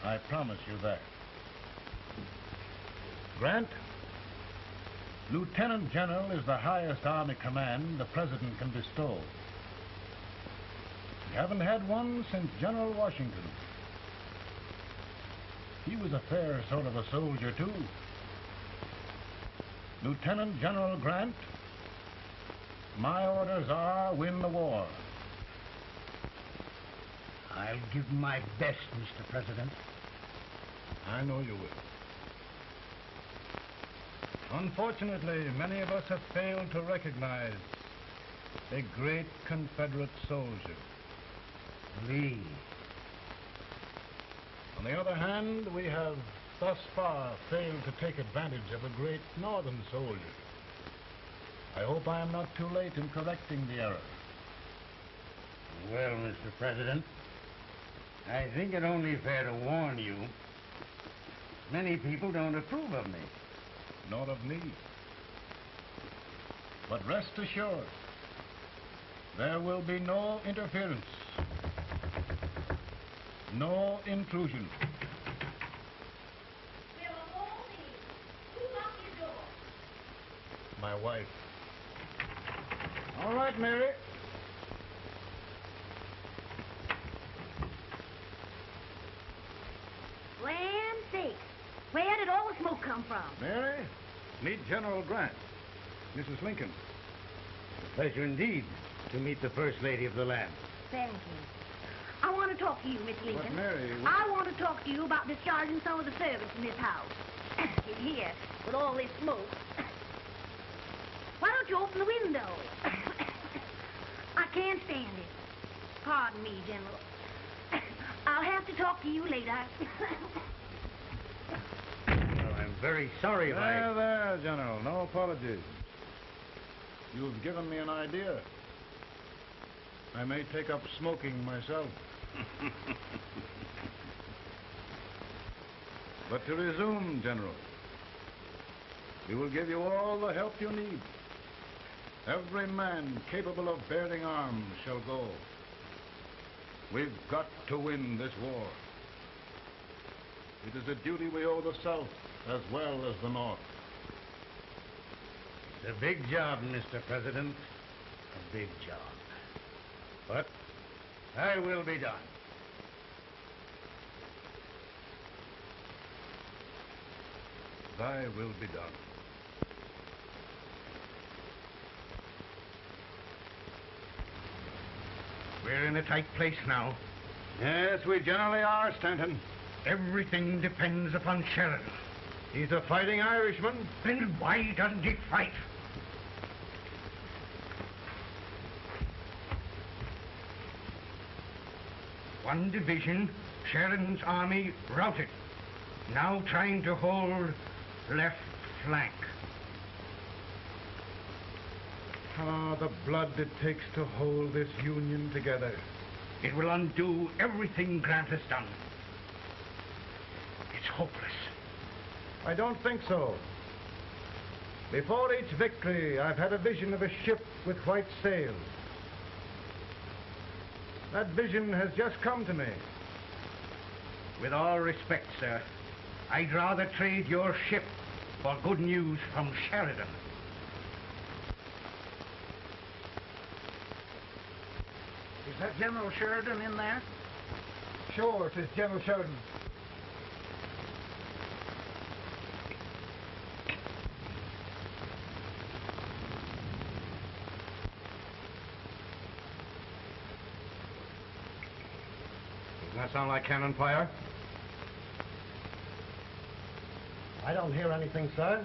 I promise you that. Grant, Lieutenant General is the highest army command the President can bestow. haven't had one since General Washington. He was a fair sort of a soldier, too. Lieutenant General Grant, my orders are win the war. I'll give my best, Mr. President. I know you will. Unfortunately, many of us have failed to recognize a great Confederate soldier, Lee. On the other hand, we have thus far failed to take advantage of a great Northern soldier. I hope I am not too late in correcting the error. Well, Mr. President, I think it only fair to warn you. Many people don't approve of me. Nor of me. But rest assured, there will be no interference, no intrusion. My wife. All right, Mary. Land sakes, where did all the smoke come from? Mary, meet General Grant, Mrs. Lincoln. A pleasure indeed to meet the First Lady of the land. Thank you. I want to talk to you, Miss Lincoln. But, Mary... I want to talk to you about discharging some of the servants in this house. In here, with all this smoke. Why don't you open the window? I can't stand it. Pardon me, General. I'll have to talk to you later. Well, I'm very sorry if There, General. No apologies. You've given me an idea. I may take up smoking myself. But to resume, General, we will give you all the help you need. Every man capable of bearing arms shall go. We've got to win this war. It is a duty we owe the South as well as the North. It's a big job, Mr. President. A big job. But I will be done. Thy will be done. We're in a tight place now. Yes, we generally are, Stanton. Everything depends upon Sheridan. He's a fighting Irishman. Then why doesn't he fight? One division, Sheridan's army, routed. Now trying to hold left flank. Ah, the blood it takes to hold this Union together. It will undo everything Grant has done. It's hopeless. I don't think so. Before each victory, I've had a vision of a ship with white sails. That vision has just come to me. With all respect, sir, I'd rather trade your ship for good news from Sheridan. Is that General Sheridan in there? Sure, it is General Sheridan. Doesn't that sound like cannon fire? I don't hear anything, sir.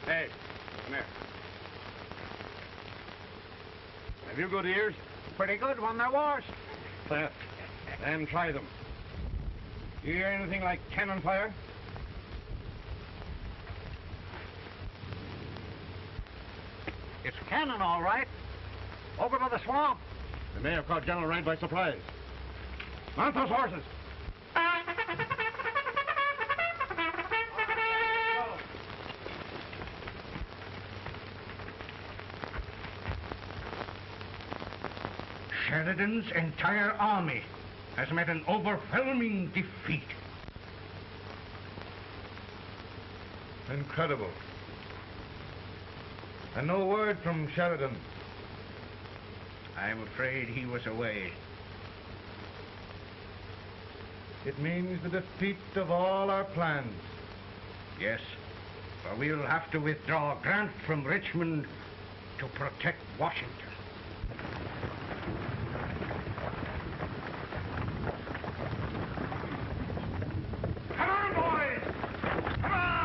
Hey, come here. Have you good ears? Pretty good when they're washed. Then try them. You hear anything like cannon fire? It's cannon, all right. Over by the swamp. They may have caught General Grant by surprise. Mount those horses. Sheridan's entire army has met an overwhelming defeat. Incredible. And no word from Sheridan. I'm afraid he was away. It means the defeat of all our plans. Yes, for we'll have to withdraw Grant from Richmond to protect Washington. Come on, boys! Come on!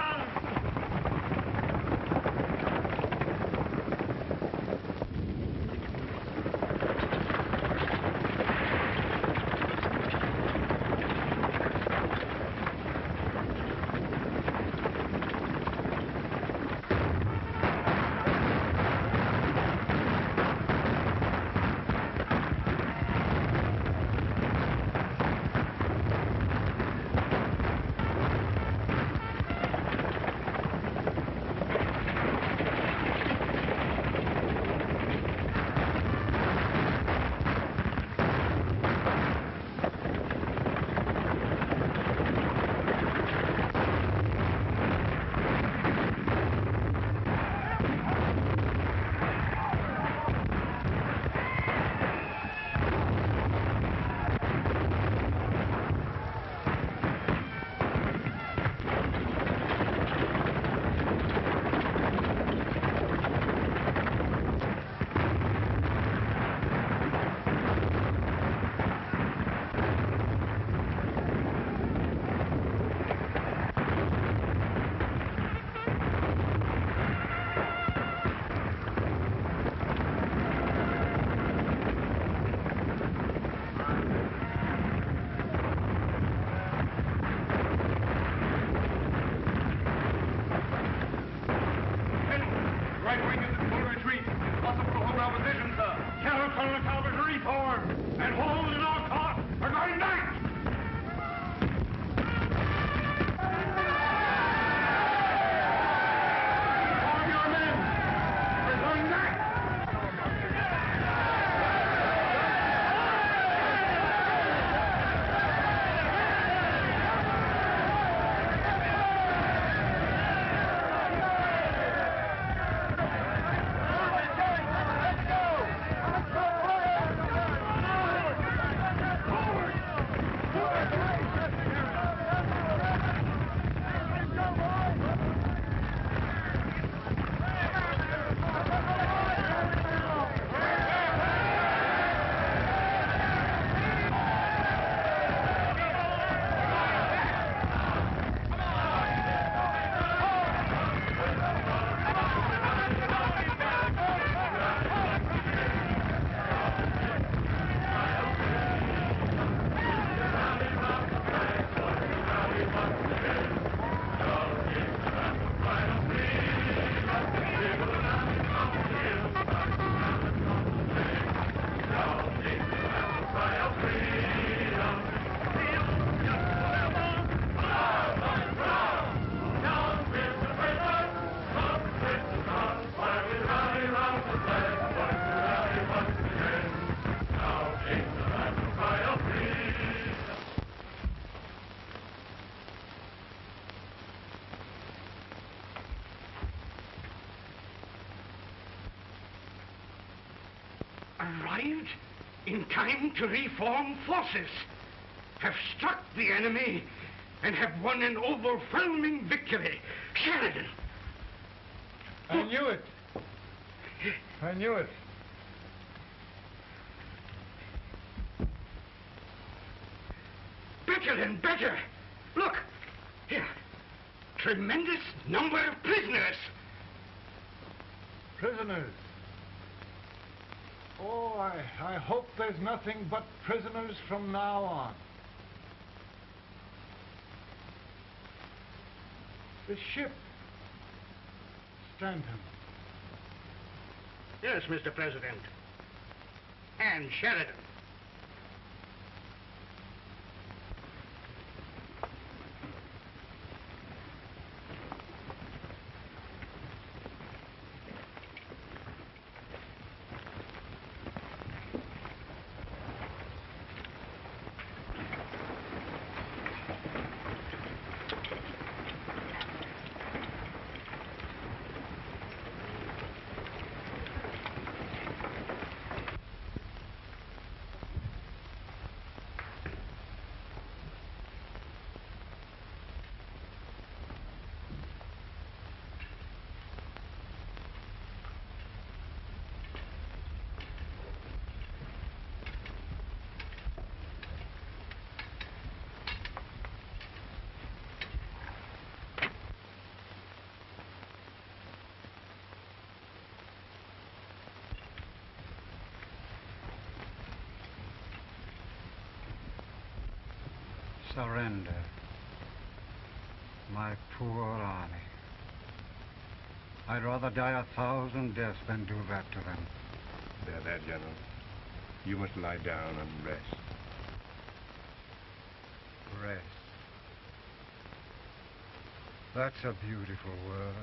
Arrived in time to reform forces, have struck the enemy, and have won an overwhelming victory. Sheridan! I knew it. I knew it. Better and better. Look, here. Tremendous number of prisoners. Prisoners? Oh, I hope there's nothing but prisoners from now on. The ship. Stanton. Yes, Mr. President. And Sheridan. Surrender. My poor army. I'd rather die 1,000 deaths than do that to them. There, General. You must lie down and rest. Rest. That's a beautiful word.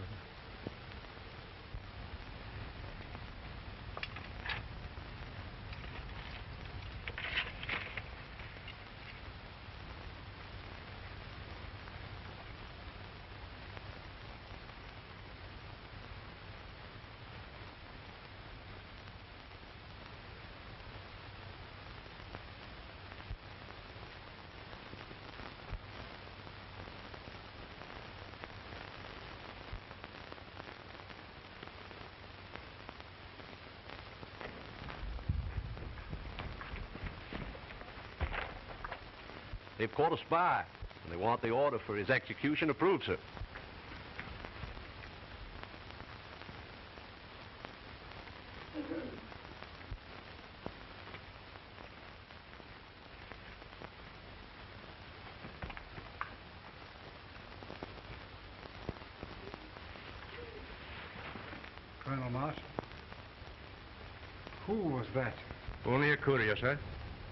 They've caught a spy, and they want the order for his execution approved, sir. Colonel Marsh? Who was that? Only a courier, sir.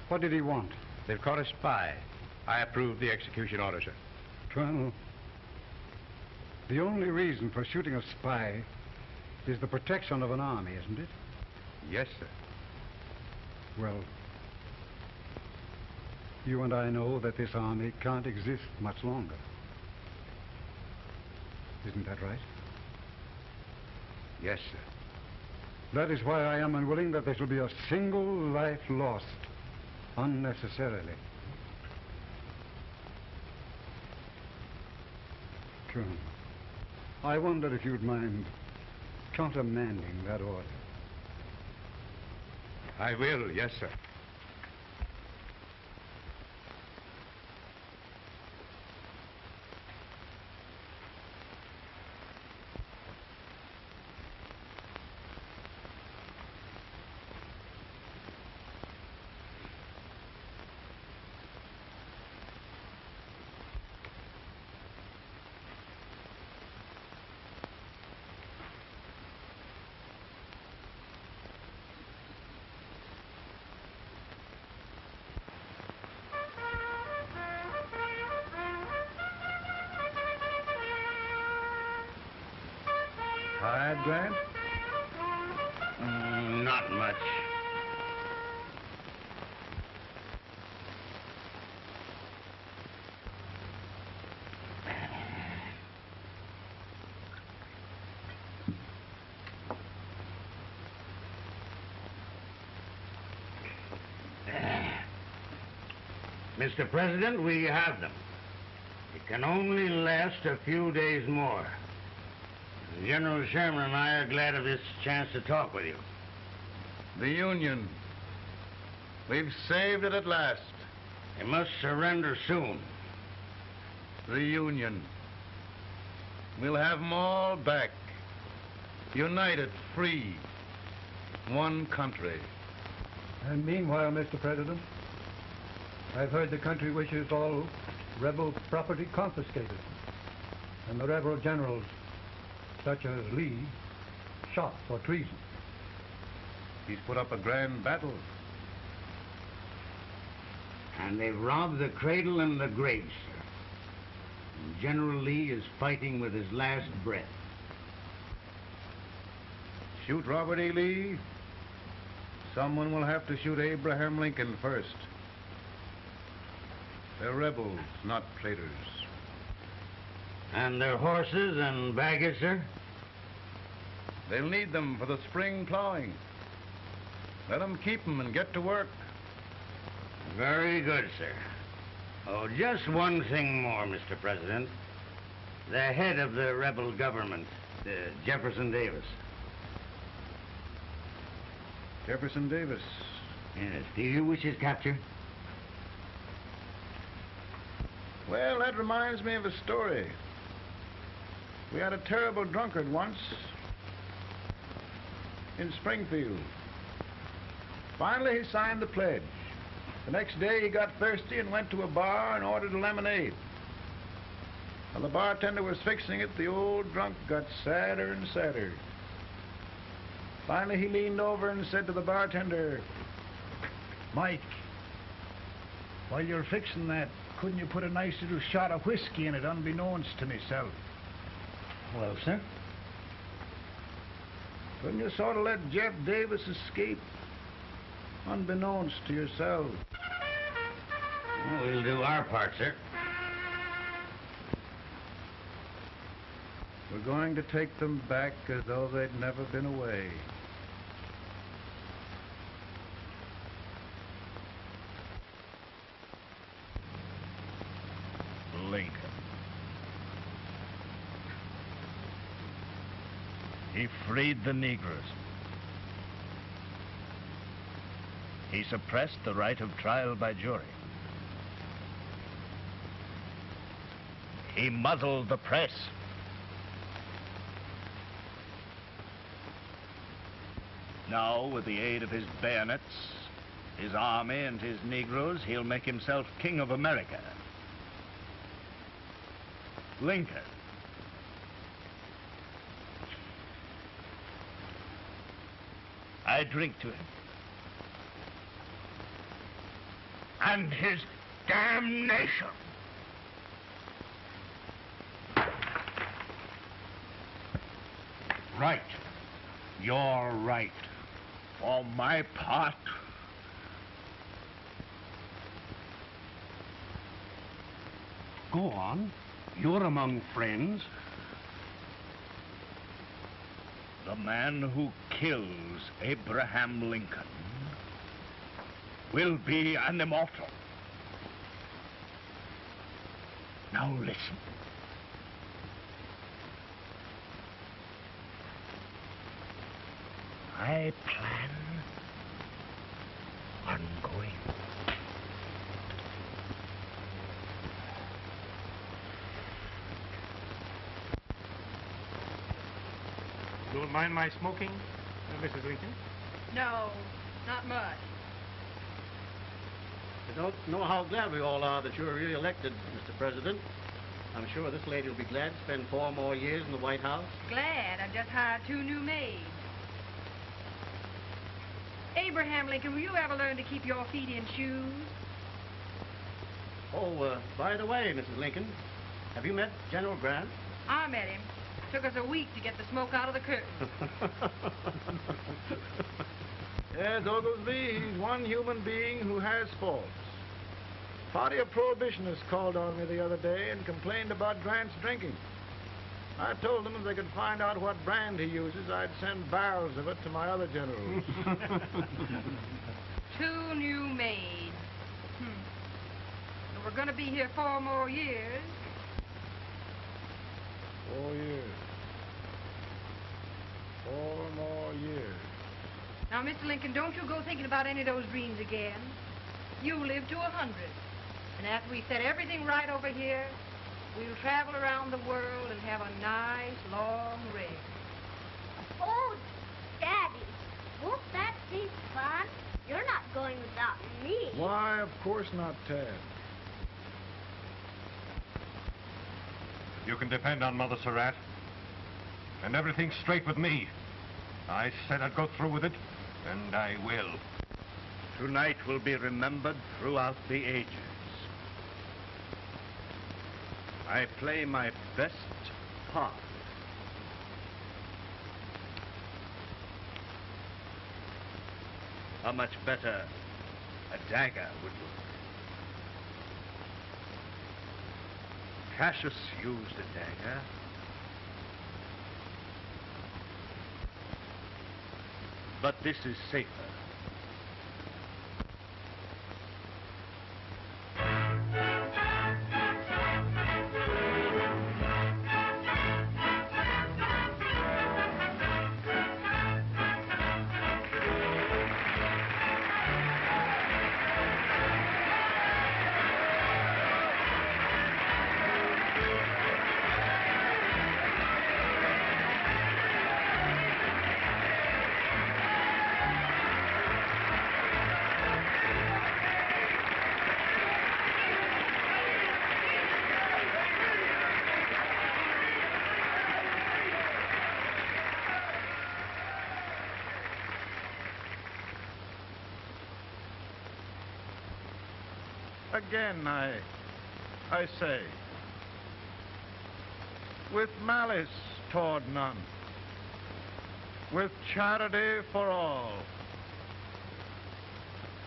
What did he want? They've caught a spy. I approve the execution order, sir. Colonel, the only reason for shooting a spy is the protection of an army, isn't it? Yes, sir. Well, you and I know that this army can't exist much longer. Isn't that right? Yes, sir. That is why I am unwilling that there shall be a single life lost unnecessarily. Colonel, I wonder if you'd mind countermanding that order. I will, yes, sir. Tired, Grant? Not much. Mr. President, we have them. It can only last a few days more. General Sherman and I are glad of this chance to talk with you. The Union. We've saved it at last. You must surrender soon. The Union. We'll have them all back. United, free. One country. And meanwhile, Mr. President, I've heard the country wishes all rebel property confiscated, and the rebel generals, such as Lee, shot for treason. He's put up a grand battle. And they've robbed the cradle and the grave, sir. And General Lee is fighting with his last breath. Shoot Robert E. Lee? Someone will have to shoot Abraham Lincoln first. They're rebels, not traitors. And their horses and baggage, sir? They'll need them for the spring plowing. Let them keep them and get to work. Very good, sir. Oh, just one thing more, Mr. President. The head of the rebel government, Jefferson Davis. Jefferson Davis? Yes. Do you wish his capture? Well, that reminds me of a story. We had a terrible drunkard once in Springfield. Finally, he signed the pledge. The next day he got thirsty and went to a bar and ordered a lemonade. While the bartender was fixing it, the old drunk got sadder and sadder. Finally he leaned over and said to the bartender, "Mike, while you're fixing that, couldn't you put a nice little shot of whiskey in it unbeknownst to myself?" "Well, sir?" "Couldn't you sort of let Jeff Davis escape unbeknownst to yourself?" Well, we'll do our part, sir. "We're going to take them back as though they'd never been away." Lincoln. He freed the Negroes. He suppressed the right of trial by jury. He muzzled the press. Now, with the aid of his bayonets, his army, and his Negroes, he'll make himself king of America. Lincoln. I drink to him. And his damnation. Right. You're right. For my part, go on. You're among friends. The man who kills Abraham Lincoln will be an immortal. Now listen. I plan on going. Don't mind my smoking, Mrs. Lincoln? No, not much. I don't know how glad we all are that you're re-elected, Mr. President. I'm sure this lady will be glad to spend 4 more years in the White House. Glad. I've just hired 2 new maids. Abraham Lincoln, will you ever learn to keep your feet in shoes? Oh, by the way, Mrs. Lincoln, have you met General Grant? I met him. Took us a week to get the smoke out of the curtain. Yes, Oglesby, he's one human being who has faults. A party of prohibitionists called on me the other day and complained about Grant's drinking. I told them if they could find out what brand he uses, I'd send barrels of it to my other generals. 2 new maids. And we're going to be here 4 more years. 4 years. 4 more years. Now, Mr. Lincoln, don't you go thinking about any of those dreams again. You live to 100. And after we set everything right over here, we'll travel around the world and have a nice, long rest. Oh, Daddy, won't that be fun? You're not going without me. Why, of course not, Tad. You can depend on Mother Surratt. And everything's straight with me. I said I'd go through with it, and I will. Tonight will be remembered throughout the ages. I play my best part. How much better a dagger would look. Cassius used a dagger. But this is safer. Again, I say, with malice toward none, with charity for all,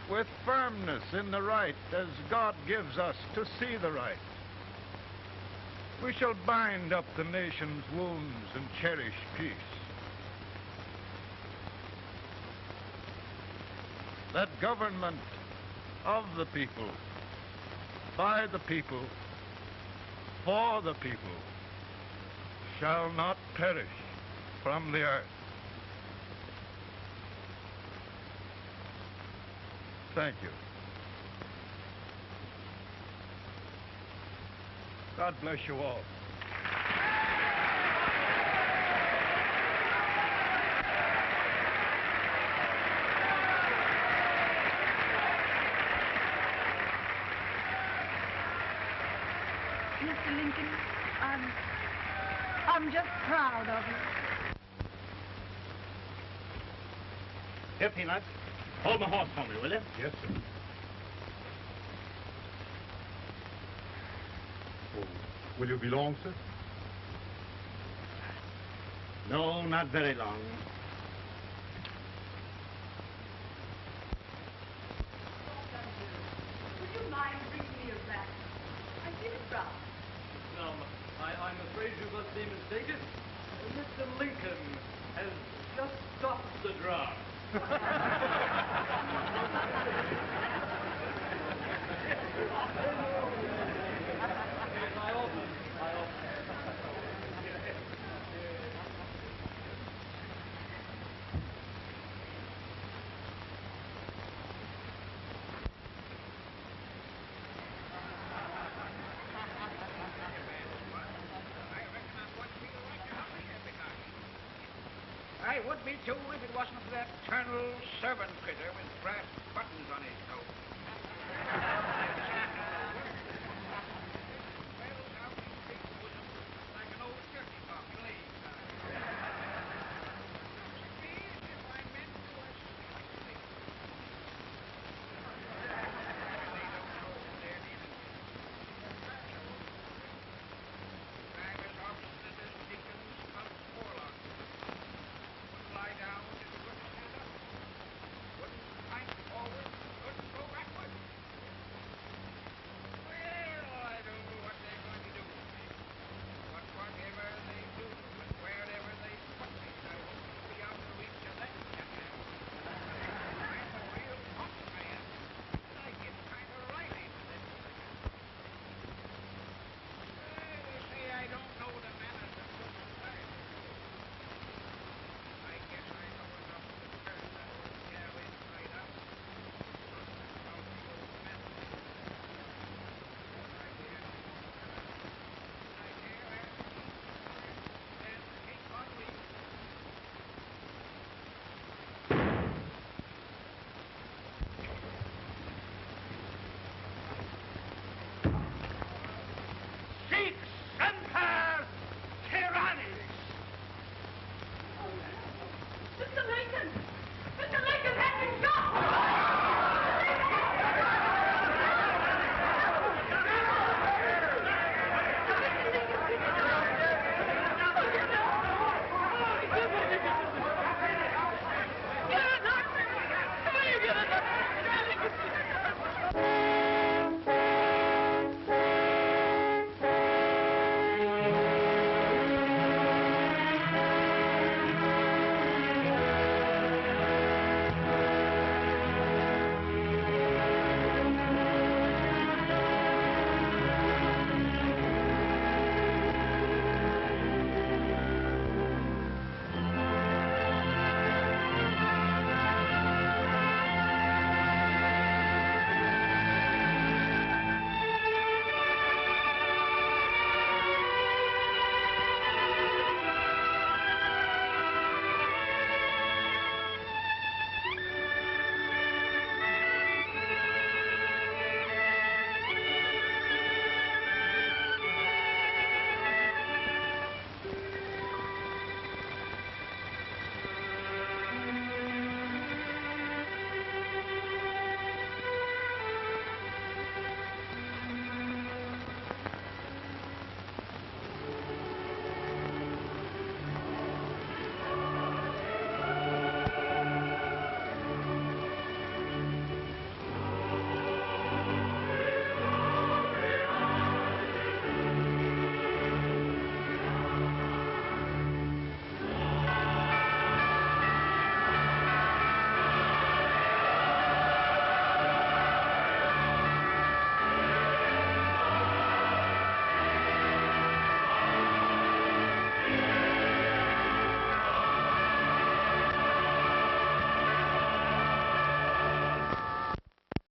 with firmness in the right as God gives us to see the right, we shall bind up the nation's wounds and cherish peace. That government of the people, by the people, for the people, shall not perish from the earth. Thank you. God bless you all. Mr. Lincoln, I'm just proud of you. Here, Peanuts. Hold my horse for me, will you? Yes, sir. Oh, will you be long, sir? No, not very long. Would you mind bringing me a rat? I did it wrong. Now, I'm afraid you must be mistaken. Mr. Lincoln has just stopped the draft. I would be too if it wasn't for that eternal servant critter with brass buttons on his coat.